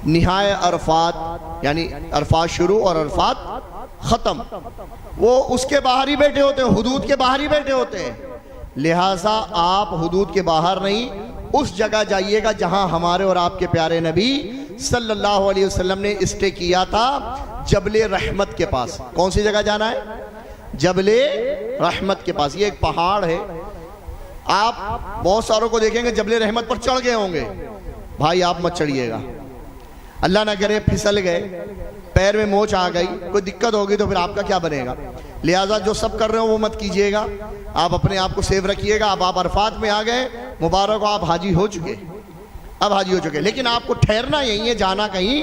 نہایہ عرفات, یعنی عرفات شروع اور عرفات ختم. وہ اس کے باہر ہی بیٹھے ہوتے ہیں, حدود کے باہر ہی بیٹھے ہوتے ہیں. لہٰذا آپ حدود کے باہر نہیں, اس جگہ جائیے گا جہاں ہمارے اور آپ کے پیارے نبی صلی اللہ علیہ وسلم نے اسٹے کیا تھا, جبل رحمت کے پاس. کون سی جگہ جانا ہے؟ جبل رحمت کے پاس. یہ ایک پہاڑ ہے. آپ بہت ساروں کو دیکھیں گے جبل رحمت پر چڑھ گئے ہوں گے. بھائی آپ مت چڑھیے گا, اللہ نہ کرے پھسل گئے, پیر میں موچ آ گئی, کوئی دقت ہوگی تو پھر آپ کا کیا بنے گا. لہٰذا جو سب کر رہے ہو وہ مت کیجئے گا. آپ اپنے آپ کو سیف رکھیے گا. اب آپ عرفات میں آ گئے, مبارک ہو, آپ حاجی ہو چکے. اب حاجی ہو چکے, لیکن آپ کو ٹھہرنا یہیں ہے, جانا کہیں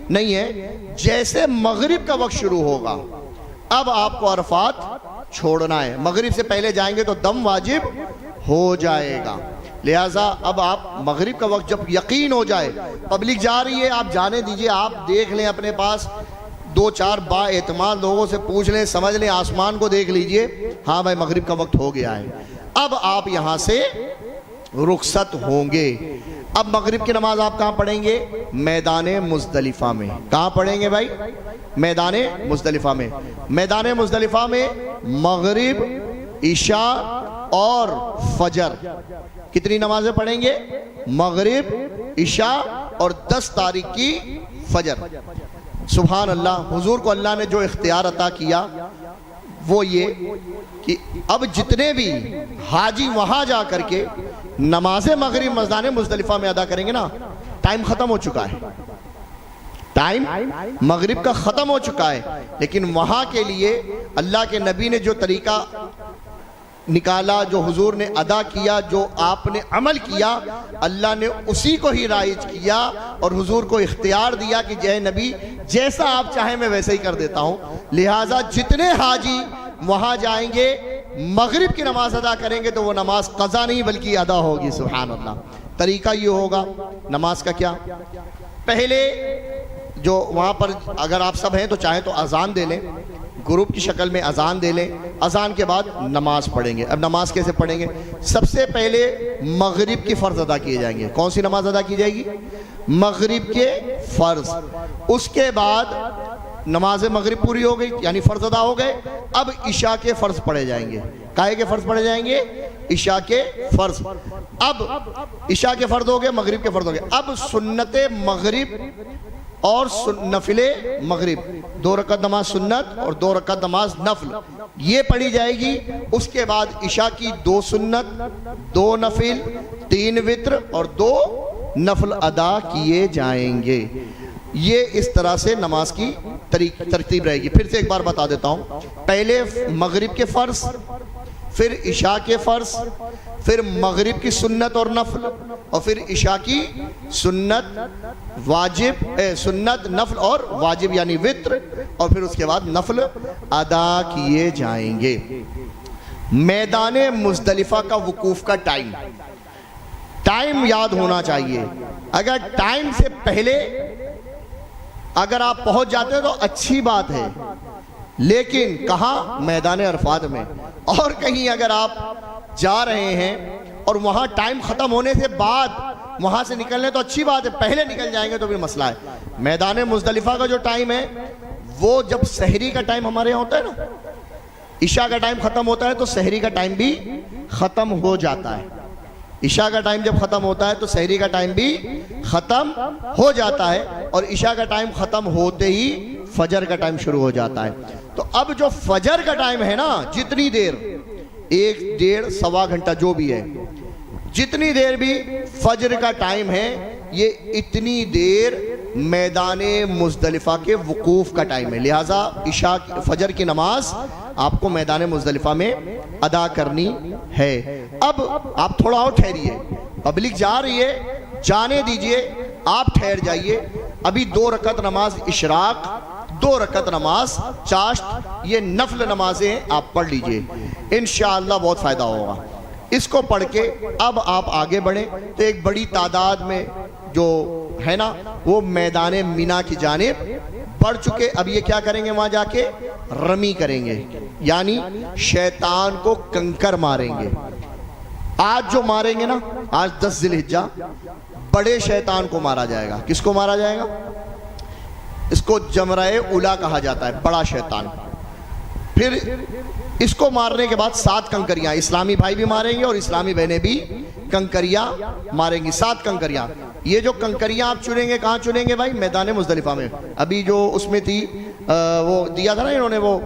نہیں ہے. جیسے مغرب کا وقت شروع ہوگا اب آپ کو عرفات چھوڑنا ہے. مغرب سے پہلے جائیں گے تو دم واجب ہو جائے گا. لہٰذا اب آپ مغرب کا وقت جب یقین ہو جائے, پبلک جا رہی ہے, آپ جانے دیجئے. آپ دیکھ لیں اپنے پاس 2-4 با اعتماد لوگوں سے پوچھ لیں, سمجھ لیں, آسمان کو دیکھ لیجئے, ہاں بھائی مغرب کا وقت ہو گیا ہے. اب آپ یہاں سے رخصت ہوں گے. اب مغرب کی نماز آپ کہاں پڑھیں گے؟ میدان مزدلفہ میں. کہاں پڑھیں گے بھائی؟ میدان مزدلفہ میں. میدان مزدلفہ میں مغرب, عشاء اور فجر کتنی نمازیں پڑھیں گے؟ مغرب, عشاء اور 10 تاریخ کی فجر. سبحان اللہ. حضور کو اللہ نے جو اختیار عطا کیا وہ یہ کہ اب جتنے بھی حاجی وہاں جا کر کے نماز مغرب میدان مزدلفہ میں ادا کریں گے نا, ٹائم ختم ہو چکا ہے. ٹائم مغرب کا ختم ہو چکا ہے, لیکن وہاں کے لیے اللہ کے نبی نے جو طریقہ نکالا, جو حضور نے ادا کیا, جو آپ نے عمل کیا, اللہ نے اسی کو ہی رائج کیا اور حضور کو اختیار دیا کہ جے نبی جیسا آپ چاہیں میں ویسے ہی کر دیتا ہوں. لہٰذا جتنے حاجی وہاں جائیں گے مغرب کی نماز ادا کریں گے تو وہ نماز قضا نہیں بلکہ ادا ہوگی. سبحان اللہ. طریقہ یہ ہوگا نماز کا کیا, پہلے جو وہاں پر اگر آپ سب ہیں تو چاہیں تو اذان دے لیں, گروپ کی شکل میں اذان دے لیں. اذان کے بعد نماز پڑھیں گے. اب نماز کیسے پڑھیں گے؟ سب سے پہلے مغرب کی فرض ادا کیے جائیں گے. کون سی نماز ادا کی جائے گی؟ مغرب کے فرض. اس کے بعد نماز مغرب پوری ہو گئی, یعنی فرض ادا ہو گئے. اب عشاء کے فرض پڑھے جائیں گے. کائے کے فرض پڑھے جائیں گے؟ عشاء کے فرض. اب عشاء کے فرض ہو گئے, مغرب کے فرض ہو گئے. اب سنت مغرب اور نفل مغرب, 2 رکعت نماز سنت اور 2 رکعت نماز نفل, یہ پڑھی جائے گی. اس کے بعد عشاء کی 2 سنت, 2 نفل, 3 وتر اور 2 نفل ادا کیے جائیں گے. یہ اس طرح سے نماز کی ترتیب رہے گی. پھر سے ایک بار بتا دیتا ہوں. پہلے مغرب کے فرض, پھر عشاء کے فرض، پھر مغرب کی سنت اور نفل، اور پھر عشاء کی سنت واجب سنت نفل اور واجب یعنی وتر، اور پھر اس کے بعد نفل ادا کیے جائیں گے۔ میدان مزدلفہ کا وقوف کا ٹائم یاد ہونا چاہیے۔ اگر ٹائم سے پہلے اگر آپ پہنچ جاتے ہیں تو اچھی بات ہے، لیکن کہاں؟ میدان عرفات میں۔ اور کہیں اگر آپ جا رہے ہیں اور وہاں ٹائم ختم ہونے سے بعد وہاں سے نکلنے تو اچھی بات ہے، پہلے نکل جائیں گے تو پھر مسئلہ ہے۔ میدان مزدلفہ کا جو ٹائم ہے وہ جب سحری کا ٹائم ہمارے یہاں ہوتا ہے نا، عشاء کا ٹائم ختم ہوتا ہے تو سحری کا ٹائم بھی ختم ہو جاتا ہے۔ عشاء کا ٹائم جب ختم ہوتا ہے تو سحری کا ٹائم بھی ختم ہو جاتا ہے، اور عشاء کا ٹائم ختم ہوتے ہی فجر کا ٹائم شروع ہو جاتا ہے۔ تو اب جو فجر کا ٹائم ہے نا، جتنی دیر، 1 ڈیڑھ سوا گھنٹہ جو بھی ہے، جتنی دیر بھی فجر کا ٹائم ہے، یہ اتنی دیر میدان مزدلفہ کے وقوف کا ٹائم ہے۔ لہٰذا عشاء فجر کی نماز آپ کو میدان مزدلفہ میں ادا کرنی ہے۔ اب آپ تھوڑا اور ٹھہریے، پبلک جا رہی ہے، جانے دیجئے، آپ ٹھہر جائیے۔ ابھی 2 رکعت نماز اشراق، 2 رکعت نماز چاشت، یہ نفل نمازیں آپ پڑھ لیجئے، انشاءاللہ بہت فائدہ ہوگا۔ اس کو پڑھ کے اب آپ آگے بڑھیں تو ایک بڑی تعداد میں جو ہے نا وہ میدان مینا کی جانب بڑھ چکے۔ اب یہ کیا کریں گے؟ وہاں جا کے رمی کریں گے، یعنی شیطان کو کنکر ماریں گے۔ آج جو ماریں گے نا، آج 10 ذی الحجہ، بڑے شیطان کو مارا جائے گا۔ کس کو مارا جائے گا؟ اس کو جمرہ اولا کہا جاتا ہے، بڑا شیطان۔ پھر اس کو مارنے کے بعد 7 کنکریاں اسلامی بھائی بھی ماریں گے اور اسلامی بہنیں بھی کنکریاں ماریں گی، 7 کنکریاں۔ یہ جو کنکریاں آپ چنیں گے کہاں چنیں گے بھائی؟ میدان مزدلفہ میں۔ ابھی جو اس میں تھی وہ دیا تھا نا انہوں نے، وہ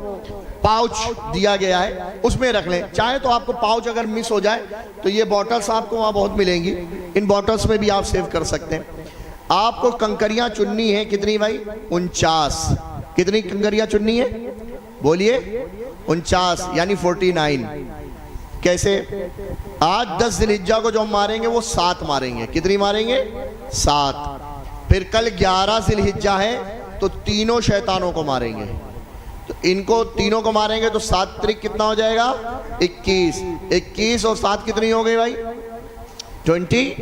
پاؤچ دیا گیا ہے، اس میں رکھ لیں۔ چاہے تو آپ کو پاؤچ اگر مس ہو جائے تو یہ بوٹلز آپ کو وہاں بہت ملیں گی، ان بوٹلز میں بھی آپ سیو کر سکتے ہیں۔ آپ کو کنکریاں چننی ہیں کتنی بھائی؟ 49۔ کتنی کنکریاں چننی ہیں؟ بولیے 49 یعنی 49۔ کیسے؟ آج 10 ذی الحجہ کو جو ہم ماریں گے وہ 7 ماریں گے۔ کتنی ماریں گے؟ 7۔ پھر کل 11 ذی الحجہ ہے تو تینوں شیطانوں کو ماریں گے، تو ان کو تینوں کو ماریں گے تو 7 ترک کتنا ہو جائے گا؟ 21۔ 21 اور 7 کتنی ہو گئی بھائی؟ 28۔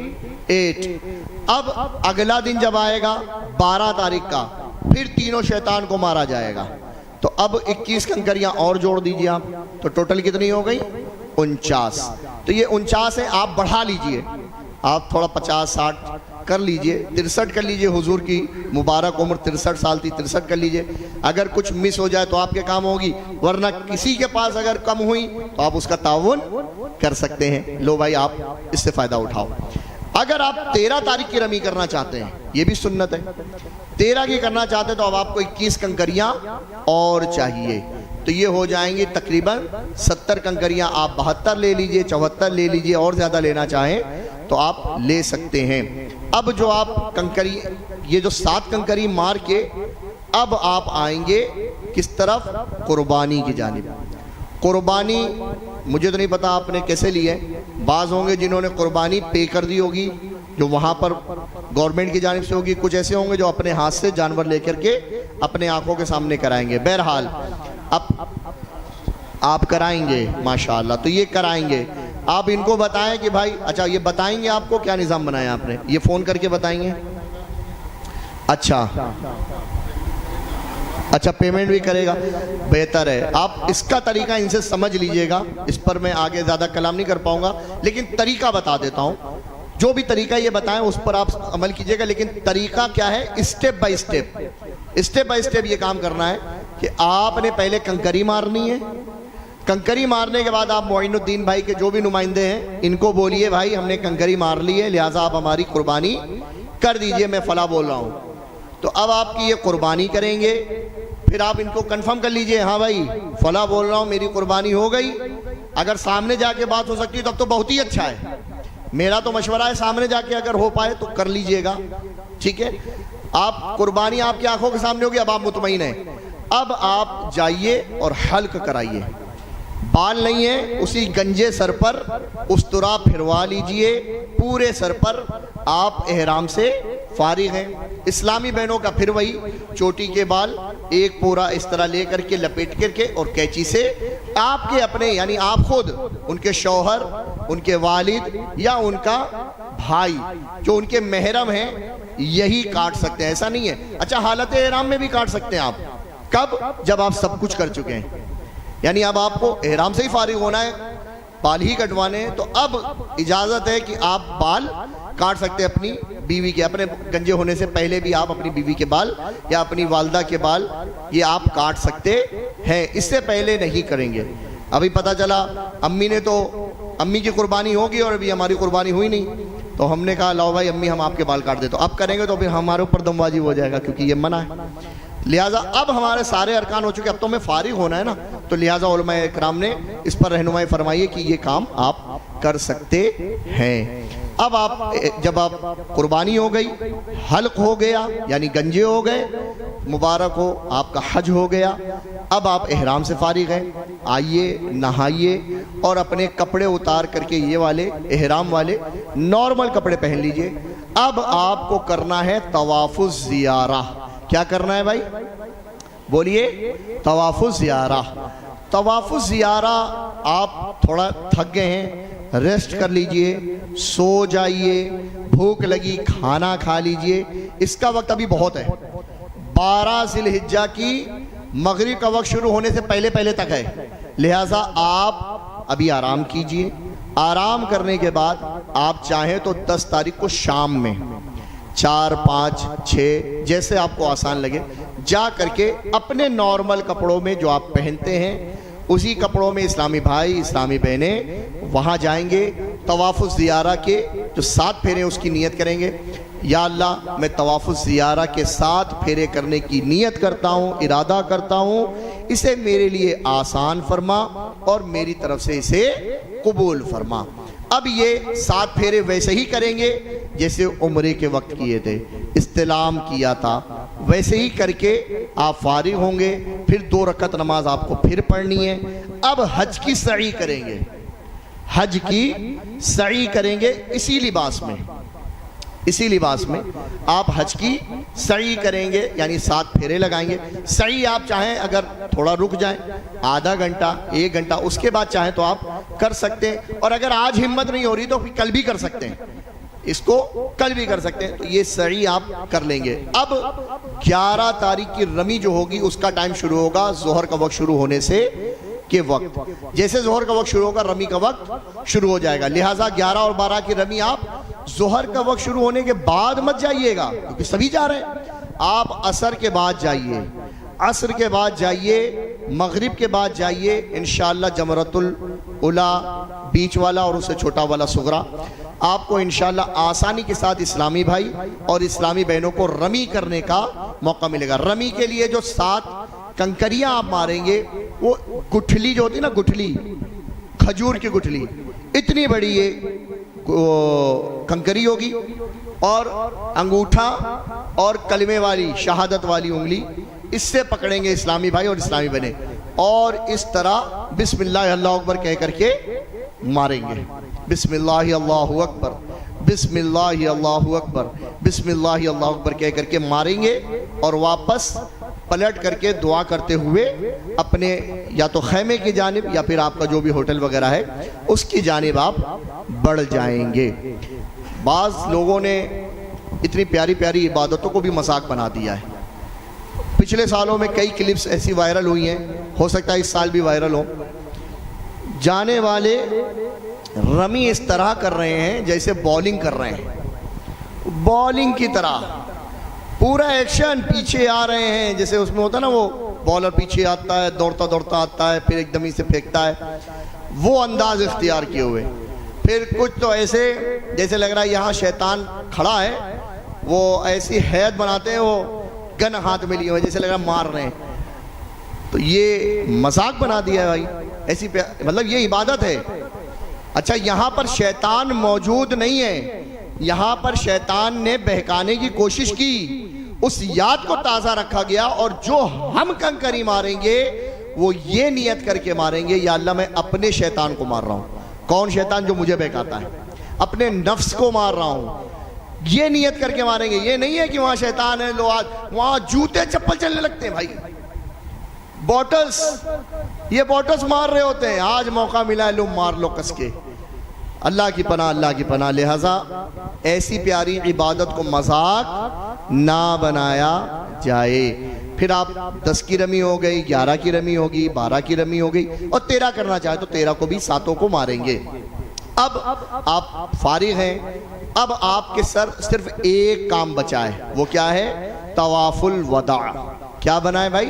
اب اگلا دن جب آئے گا 12 تاریخ کا، پھر تینوں شیطان کو مارا جائے گا، تو اب 21 کنکریاں اور جوڑ دیجئے آپ، تو ٹوٹل کتنی ہو گئی؟ 49۔ تو یہ 49 ہے، آپ بڑھا لیجئے، آپ تھوڑا 50-60 کر لیجئے، 63 کر لیجئے، حضور کی مبارک عمر 63 سال تھی، 63 کر لیجئے۔ اگر کچھ مس ہو جائے تو آپ کے کام ہوگی، ورنہ کسی کے پاس اگر کم ہوئی تو آپ اس کا تعاون کر سکتے ہیں۔ لو بھائی آپ اس سے فائدہ اٹھاؤ۔ اگر آپ 13 تاریخ کی رمی کرنا چاہتے ہیں، یہ بھی سنت ہے، 13 کی کرنا چاہتے ہیں تو اب آپ کو 21 کنکریاں اور چاہیے، تو یہ ہو جائیں گی تقریباً 70 کنکریاں۔ آپ 72 لے لیجئے، 74 لے لیجئے، اور زیادہ لینا چاہیں تو آپ لے سکتے ہیں۔ اب جو آپ کنکری، یہ جو 7 کنکری مار کے اب آپ آئیں گے کس طرف؟ قربانی کی جانب۔ قربانی مجھے تو نہیں پتا آپ نے کیسے لی ہے، بعض ہوں گے جنہوں نے قربانی پے کر دی ہوگی جو وہاں پر گورنمنٹ کی جانب سے ہوگی، کچھ ایسے ہوں گے جو اپنے ہاتھ سے جانور لے کر کے اپنے آنکھوں کے سامنے کرائیں گے۔ بہرحال اب آپ کرائیں گے ماشاءاللہ، تو یہ کرائیں گے۔ آپ ان کو بتائیں کہ بھائی، اچھا یہ بتائیں گے آپ کو کیا نظام بنایا آپ نے، یہ فون کر کے بتائیں گے؟ اچھا پیمنٹ بھی کرے گا، بہتر ہے۔ آپ اس کا طریقہ ان سے سمجھ لیجئے گا، اس پر میں آگے زیادہ کلام نہیں کر پاؤں گا، لیکن طریقہ بتا دیتا ہوں۔ جو بھی طریقہ یہ بتائیں اس پر آپ عمل کیجئے گا، لیکن طریقہ کیا ہے؟ اسٹیپ بائی اسٹیپ یہ کام کرنا ہے کہ آپ نے پہلے کنکری مارنی ہے، کنکری مارنے کے بعد آپ معین الدین بھائی کے جو بھی نمائندے ہیں ان کو بولیے بھائی ہم نے کنکری مار لی ہے، لہٰذا آپ ہماری قربانی کر دیجئے، میں فلاں بول رہا ہوں۔ تو اب آپ کی یہ قربانی کریں گے، پھر آپ ان کو کنفرم کر لیجئے، ہاں بھائی فلاں بول رہا ہوں میری قربانی ہو گئی۔ اگر سامنے جا کے بات ہو سکتی ہے تب تو بہت ہی اچھا ہے، میرا تو مشورہ ہے سامنے جا کے اگر ہو پائے تو کر لیجئے گا، ٹھیک ہے؟ آپ قربانی آپ کی آنکھوں کے سامنے ہوگی، اب آپ مطمئن ہیں۔ اب آپ جائیے اور حلق کرائیے، بال نہیں ہے اسی گنجے سر پر استرا پھروا لیجئے، پورے سر پر آپ احرام سے فارغ ہیں۔ اسلامی بہنوں کا پھر وہی چوٹی کے بال ایک پورا اس طرح لے کر کے لپیٹ کر کے اور کینچی سے آپ کے اپنے یعنی آپ خود، ان کے شوہر، ان کے والد یا ان کا بھائی جو ان کے محرم ہیں یہی کاٹ سکتے ہیں، ایسا نہیں ہے۔ اچھا حالت احرام میں بھی کاٹ سکتے ہیں آپ، کب؟ جب آپ سب کچھ کر چکے ہیں، یعنی اب آپ کو احرام سے ہی فارغ ہونا ہے، بال ہی کٹوانے ہیں، تو اب اجازت ہے کہ آپ بال کاٹ سکتے ہیں اپنی بیوی کے، اپنے گنجے ہونے سے پہلے بھی آپ اپنی بیوی کے بال یا اپنی والدہ کے بال یہ آپ کاٹ سکتے ہیں، اس سے پہلے نہیں کریں گے۔ ابھی پتہ چلا امی نے تو امی کی قربانی ہوگی اور ابھی ہماری قربانی ہوئی نہیں، تو ہم نے کہا لاؤ بھائی امی ہم آپ کے بال کاٹ دے، تو اب کریں گے تو پھر ہمارے اوپر دم واجب ہو جائے گا کیونکہ یہ منع ہے۔ لہٰذا اب ہمارے سارے ارکان ہو چکے، اب تو ہمیں فارغ ہونا ہے نا، تو لہٰذا علماء اکرام نے اس پر رہنمائی فرمائی ہے کہ یہ کام آپ کر سکتے ہیں۔ اب آپ جب آپ قربانی ہو گئی، حلق ہو گیا یعنی گنجے ہو گئے، مبارک ہو آپ کا حج ہو گیا، اب آپ احرام سے فارغ ہیں، آئیے نہائیے اور اپنے کپڑے اتار کر کے یہ والے احرام والے نارمل کپڑے پہن لیجئے۔ اب آپ کو کرنا ہے طواف الزیارہ۔ کیا کرنا ہے بھائی؟ بولیے، طواف الزیارہ۔ طواف الزیارہ آپ تھوڑا تھک گئے ہیں، ریسٹ کر لیجئے، سو جائیے، بھوک لگی کھانا کھا لیجئے، اس کا وقت ابھی بہت ہے، 12 ذی الحجہ کی مغرب کا وقت شروع ہونے سے پہلے پہلے تک ہے، لہٰذا آپ ابھی آرام کیجئے۔ آرام کرنے کے بعد آپ چاہیں تو 10 تاریخ کو شام میں 4، 5، 6 جیسے آپ کو آسان لگے جا کر کے اپنے نارمل کپڑوں میں جو آپ پہنتے ہیں اسی کپڑوں میں اسلامی بھائی اسلامی بہنیں وہاں جائیں گے، طواف الزیارہ کے جو 7 پھیرے اس کی نیت کریں گے۔ یا اللہ میں طواف الزیارہ کے 7 پھیرے کرنے کی نیت کرتا ہوں، ارادہ کرتا ہوں، اسے میرے لیے آسان فرما اور میری طرف سے اسے قبول فرما۔ اب یہ 7 پھیرے ویسے ہی کریں گے جیسے عمرے کے وقت کیے تھے، استلام کیا تھا، ویسے ہی کر کے آپ فارغ ہوں گے۔ پھر 2 رکعت نماز آپ کو پھر پڑھنی ہے۔ اب حج کی سعی کریں گے، حج کی سعی کریں گے اسی لباس میں آپ حج کی سعی کریں گے، یعنی 7 پھیرے لگائیں گے۔ سعی آپ چاہیں اگر تھوڑا رک جائیں، آدھا گھنٹہ 1 گھنٹہ، اس کے بعد چاہیں تو آپ کر سکتے ہیں، اور اگر آج ہمت نہیں ہو رہی تو کل بھی کر سکتے ہیں، اس کو کل بھی کر سکتے ہیں، تو یہ سعی آپ کر لیں گے۔ اب 11 تاریخ کی رمی جو ہوگی اس کا ٹائم شروع ہوگا ظہر کا وقت شروع ہونے سے کے وقت، جیسے ظہر کا وقت شروع ہوگا رمی کا وقت شروع ہو جائے گا، لہٰذا 11 اور 12 کی رمی آپ ظہر کا وقت شروع ہونے کے بعد مت جائیے گا کیونکہ سبھی جا رہے ہیں، آپ عصر کے بعد جائیے، عصر کے بعد جائیے، مغرب کے بعد جائیے، انشاءاللہ جمرۃ الاولیٰ بیچ والا اور اسے چھوٹا والا صغرا آپ کو انشاءاللہ آسانی کے ساتھ اسلامی بھائی اور اسلامی بہنوں کو رمی کرنے کا موقع ملے گا۔ رمی کے لیے جو 7 کنکریاں آپ ماریں گے وہ گٹھلی جو ہوتی نا، گٹھلی کھجور کی گٹھلی اتنی بڑی یہ کنکری ہوگی، اور انگوٹھا اور کلمے والی شہادت والی انگلی اس سے پکڑیں گے اسلامی بھائی اور اسلامی بہنیں، اور اس طرح بسم اللہ اللہ اکبر کہہ کر کے ماریں گے۔ بسم اللہ اللہ اکبر، بسم اللہ اللہ اکبر، بسم اللہ اللہ اکبر کہہ کر کے ماریں گے، اور واپس پلٹ کر کے دعا کرتے ہوئے اپنے یا تو خیمے کی جانب یا پھر آپ کا جو بھی ہوٹل وغیرہ ہے اس کی جانب آپ بڑھ جائیں گے۔ بعض لوگوں نے اتنی پیاری پیاری عبادتوں کو بھی مذاق بنا دیا ہے۔ پچھلے سالوں میں کئی کلپس ایسی وائرل ہوئی ہیں، ہو سکتا ہے اس سال بھی وائرل ہو۔ جانے والے رمی اس طرح کر رہے ہیں جیسے بولنگ کر رہے ہیں، بولنگ کی طرح پورا ایکشن، پیچھے آ رہے ہیں جیسے اس میں ہوتا ہے نا وہ بالر پیچھے آتا ہے، دوڑتا دوڑتا آتا ہے، پھر ایک دم ہی سے پھینکتا ہے، وہ انداز اختیار کیے ہوئے۔ پھر کچھ تو ایسے جیسے لگ رہا ہے یہاں شیطان کھڑا ہے، وہ ایسی حیت بناتے ہیں، وہ گن ہاتھ میں لیے ہوئے جیسے لگ رہا ہے مار رہے ہیں، تو یہ مذاق بنا دیا ہے بھائی، ایسی مطلب یہ عبادت ہے۔ اچھا یہاں پر شیطان موجود نہیں ہے، یہاں پر شیطان نے بہکانے کی کوشش کی، اس یاد کو تازہ رکھا گیا، اور جو ہم کنکری ماریں گے وہ یہ نیت کر کے ماریں گے یا اللہ میں اپنے شیطان کو مار رہا ہوں. کون شیطان؟ جو مجھے بہکاتا ہے. اپنے نفس کو مار رہا ہوں. یہ نیت کر کے ماریں گے. یہ نہیں ہے کہ وہاں شیطان ہے، لو آج وہاں جوتے چپل چلنے لگتے ہیں بھائی، بوٹلز، یہ بوٹلز مار رہے ہوتے ہیں. آج موقع ملا ہے، لو مار لو کس کے. اللہ کی پناہ، اللہ کی پناہ. لہٰذا ایسی پیاری عبادت کو مذاق نہ بنایا جائے. پھر آپ 10 کی رمی ہو گئی، 11 کی رمی ہوگی، 12 کی رمی ہو گئی، اور 13 کرنا چاہے تو 13 کو بھی ساتوں کو ماریں گے. اب آپ فارغ ہیں. اب آپ کے سر صرف ایک کام بچا ہے. وہ کیا ہے؟ طواف الوداع. کیا بنا ہے بھائی؟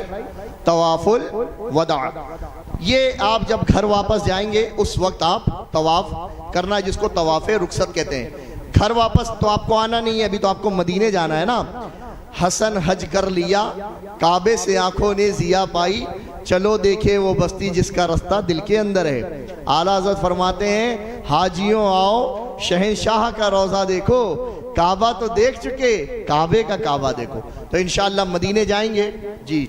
طواف الوداع. یہ آپ جب گھر واپس جائیں گے اس وقت آپ طواف کرنا ہے، جس کو طواف رخصت کہتے ہیں. گھر واپس تو آپ کو آنا نہیں ہے، ابھی تو آپ کو مدینے جانا ہے نا. حسن حج کر لیا، کعبے سے آنکھوں نے ضیا پائی، چلو دیکھے وہ بستی جس کا رستہ دل کے اندر ہے. اعلیٰ حضرت فرماتے ہیں حاجیوں آؤ شہنشاہ کا روضہ دیکھو. کعبہ تو دیکھ چکے، کعبے کا کعبہ دیکھو. تو انشاءاللہ مدینے جائیں گے. جی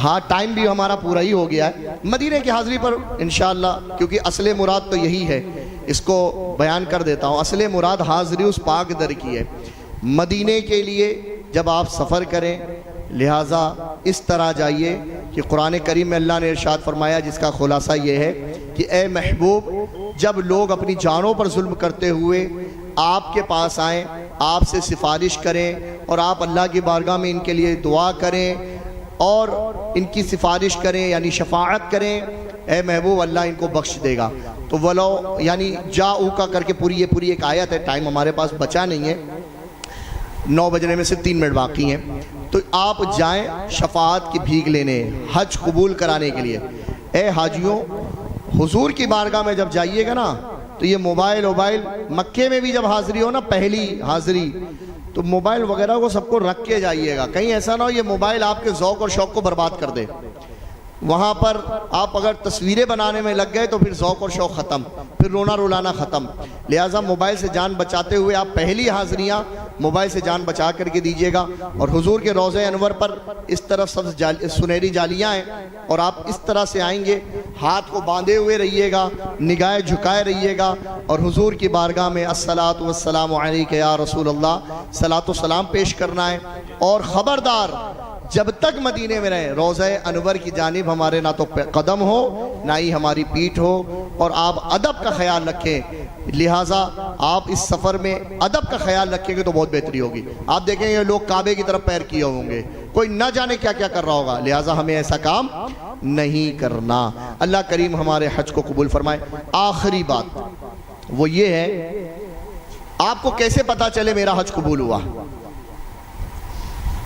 ہاں، ٹائم بھی ہمارا پورا ہی ہو گیا ہے. مدینے کی حاضری پر انشاءاللہ، کیونکہ اصل مراد تو یہی ہے، اس کو بیان کر دیتا ہوں. اصل مراد حاضری اس پاک در کی ہے. مدینے کے لیے جب آپ سفر کریں لہٰذا اس طرح جائیے کہ قرآن کریم میں اللہ نے ارشاد فرمایا، جس کا خلاصہ یہ ہے کہ اے محبوب، جب لوگ اپنی جانوں پر ظلم کرتے ہوئے آپ کے پاس آئیں، آپ سے سفارش کریں اور آپ اللہ کی بارگاہ میں ان کے لیے دعا کریں اور ان کی سفارش کریں، یعنی شفاعت کریں، اے محبوب اللہ ان کو بخش دے گا. تو ولو یعنی جاؤ کا کر کے پوری ایک آیت ہے. ٹائم ہمارے پاس بچا نہیں ہے، 9 بجنے میں سے 3 منٹ باقی ہیں. تو آپ جائیں شفاعت کی بھیک لینے، حج قبول کرانے کے لیے. اے حاجیوں، حضور کی بارگاہ میں جب جائیے گا نا تو یہ موبائل مکے میں بھی جب حاضری ہو نا، پہلی حاضری، تو موبائل وغیرہ کو سب کو رکھ کے جائیے گا. کہیں ایسا نہ ہو یہ موبائل آپ کے ذوق اور شوق کو برباد کر دے. وہاں پر آپ اگر تصویریں بنانے میں لگ گئے تو پھر ذوق اور شوق ختم، پھر رونا رلانا ختم. لہٰذا موبائل سے جان بچاتے ہوئے آپ پہلی حاضریاں موبائل سے جان بچا کر کے دیجیے گا. اور حضور کے روضہ انور پر اس طرف سب سنہری جالیاں ہیں اور آپ اس طرح سے آئیں گے، ہاتھ کو باندھے ہوئے رہیے گا، نگاہیں جھکائے رہیے گا اور حضور کی بارگاہ میں الصلاۃ والسلام علیک یا رسول اللہ صلاۃ و سلام پیش کرنا ہے. اور خبردار جب تک مدینے میں رہیں روضہ انور کی جانب ہمارے نہ تو قدم ہو نہ ہی ہماری پیٹھ ہو، اور آپ ادب کا خیال رکھیں. لہٰذا آپ اس سفر میں ادب کا خیال رکھیں گے تو بہت بہتری ہوگی. آپ دیکھیں یہ لوگ کعبے کی طرف پیر کیے ہوں گے، کوئی نہ جانے کیا کیا کر رہا ہوگا. لہٰذا ہمیں ایسا کام نہیں کرنا. اللہ کریم ہمارے حج کو قبول فرمائے. آخری بات وہ یہ ہے، آپ کو کیسے پتا چلے میرا حج قبول ہوا؟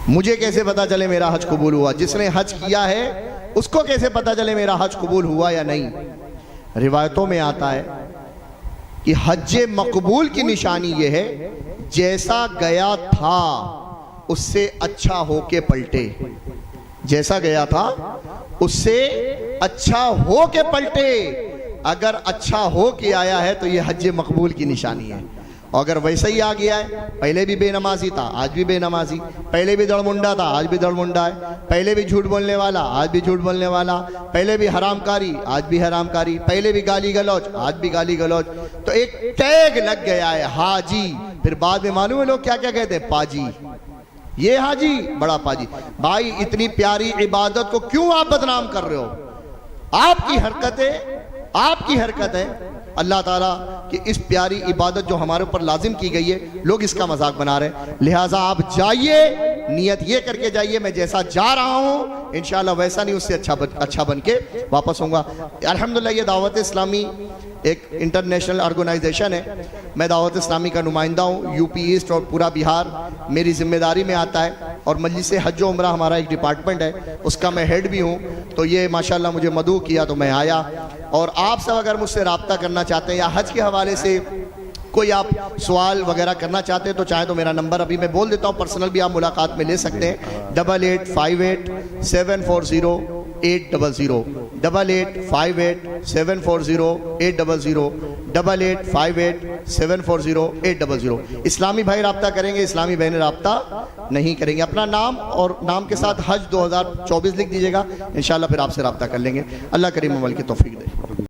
مجھے کیسے پتا چلے میرا حج قبول ہوا؟ جس نے حج کیا ہے اس کو کیسے پتا چلے میرا حج قبول ہوا یا نہیں؟ روایتوں میں آتا ہے کہ حج مقبول کی نشانی یہ ہے جیسا گیا تھا اس سے اچھا ہو کے پلٹے. جیسا گیا تھا اس سے اچھا ہو کے پلٹے. اگر اچھا ہو کے آیا ہے تو یہ حج مقبول کی نشانی ہے. اور اگر ویسا ہی آ گیا ہے، پہلے بھی بے نمازی تھا آج بھی بے نمازی، پہلے بھی دڑمنڈا تھا آج بھی دڑمنڈا ہے، پہلے بھی جھوٹ بولنے والا آج بھی جھوٹ بولنے والا، پہلے بھی حرام کاری آج بھی حرام کاری، پہلے بھی گالی گلوچ آج بھی گالی گلوچ. تو ایک ٹیگ لگ گیا ہے حاجی. پھر بعد میں معلوم ہے لوگ کیا کیا کہتے ہیں؟ پاجی. یہ حاجی بڑا پاجی. بھائی اتنی پیاری عبادت کو کیوں آپ بدنام کر رہے ہو؟ آپ کی حرکتیں اللہ تعالیٰ کہ اس پیاری عبادت جو ہمارے اوپر لازم کی گئی ہے لوگ اس کا مذاق بنا رہے ہیں. لہٰذا آپ جائیے، نیت یہ کر کے جائیے میں جیسا جا رہا ہوں انشاءاللہ ویسا نہیں، اس سے اچھا بن کے واپس ہوں گا. الحمدللہ یہ دعوت اسلامی ایک انٹرنیشنل آرگنائزیشن ہے. میں دعوت اسلامی کا نمائندہ ہوں. یو پی ایسٹ اور پورا بہار میری ذمہ داری میں آتا ہے، اور مجلس حج و عمرہ ہمارا ایک ڈپارٹمنٹ ہے، اس کا میں ہیڈ بھی ہوں. تو یہ ماشاءاللہ مجھے مدعو کیا تو میں آیا. اور آپ سب اگر مجھ سے رابطہ کرنا چاہتے ہیں یا حج کے حوالے سے کوئی آپ سوال وغیرہ کرنا چاہتے ہیں تو چاہے تو میرا نمبر ابھی میں بول دیتا ہوں، پرسنل بھی آپ ملاقات میں لے سکتے ہیں. 8858740800 8858740800 8858740800. اسلامی بھائی رابطہ کریں گے، اسلامی بہنیں رابطہ نہیں کریں گے. اپنا نام اور نام کے ساتھ حج 2024 لکھ دیجیے گا, انشاءاللہ پھر آپ سے رابطہ کر لیں گے. اللہ کریم عمل کی توفیق دے.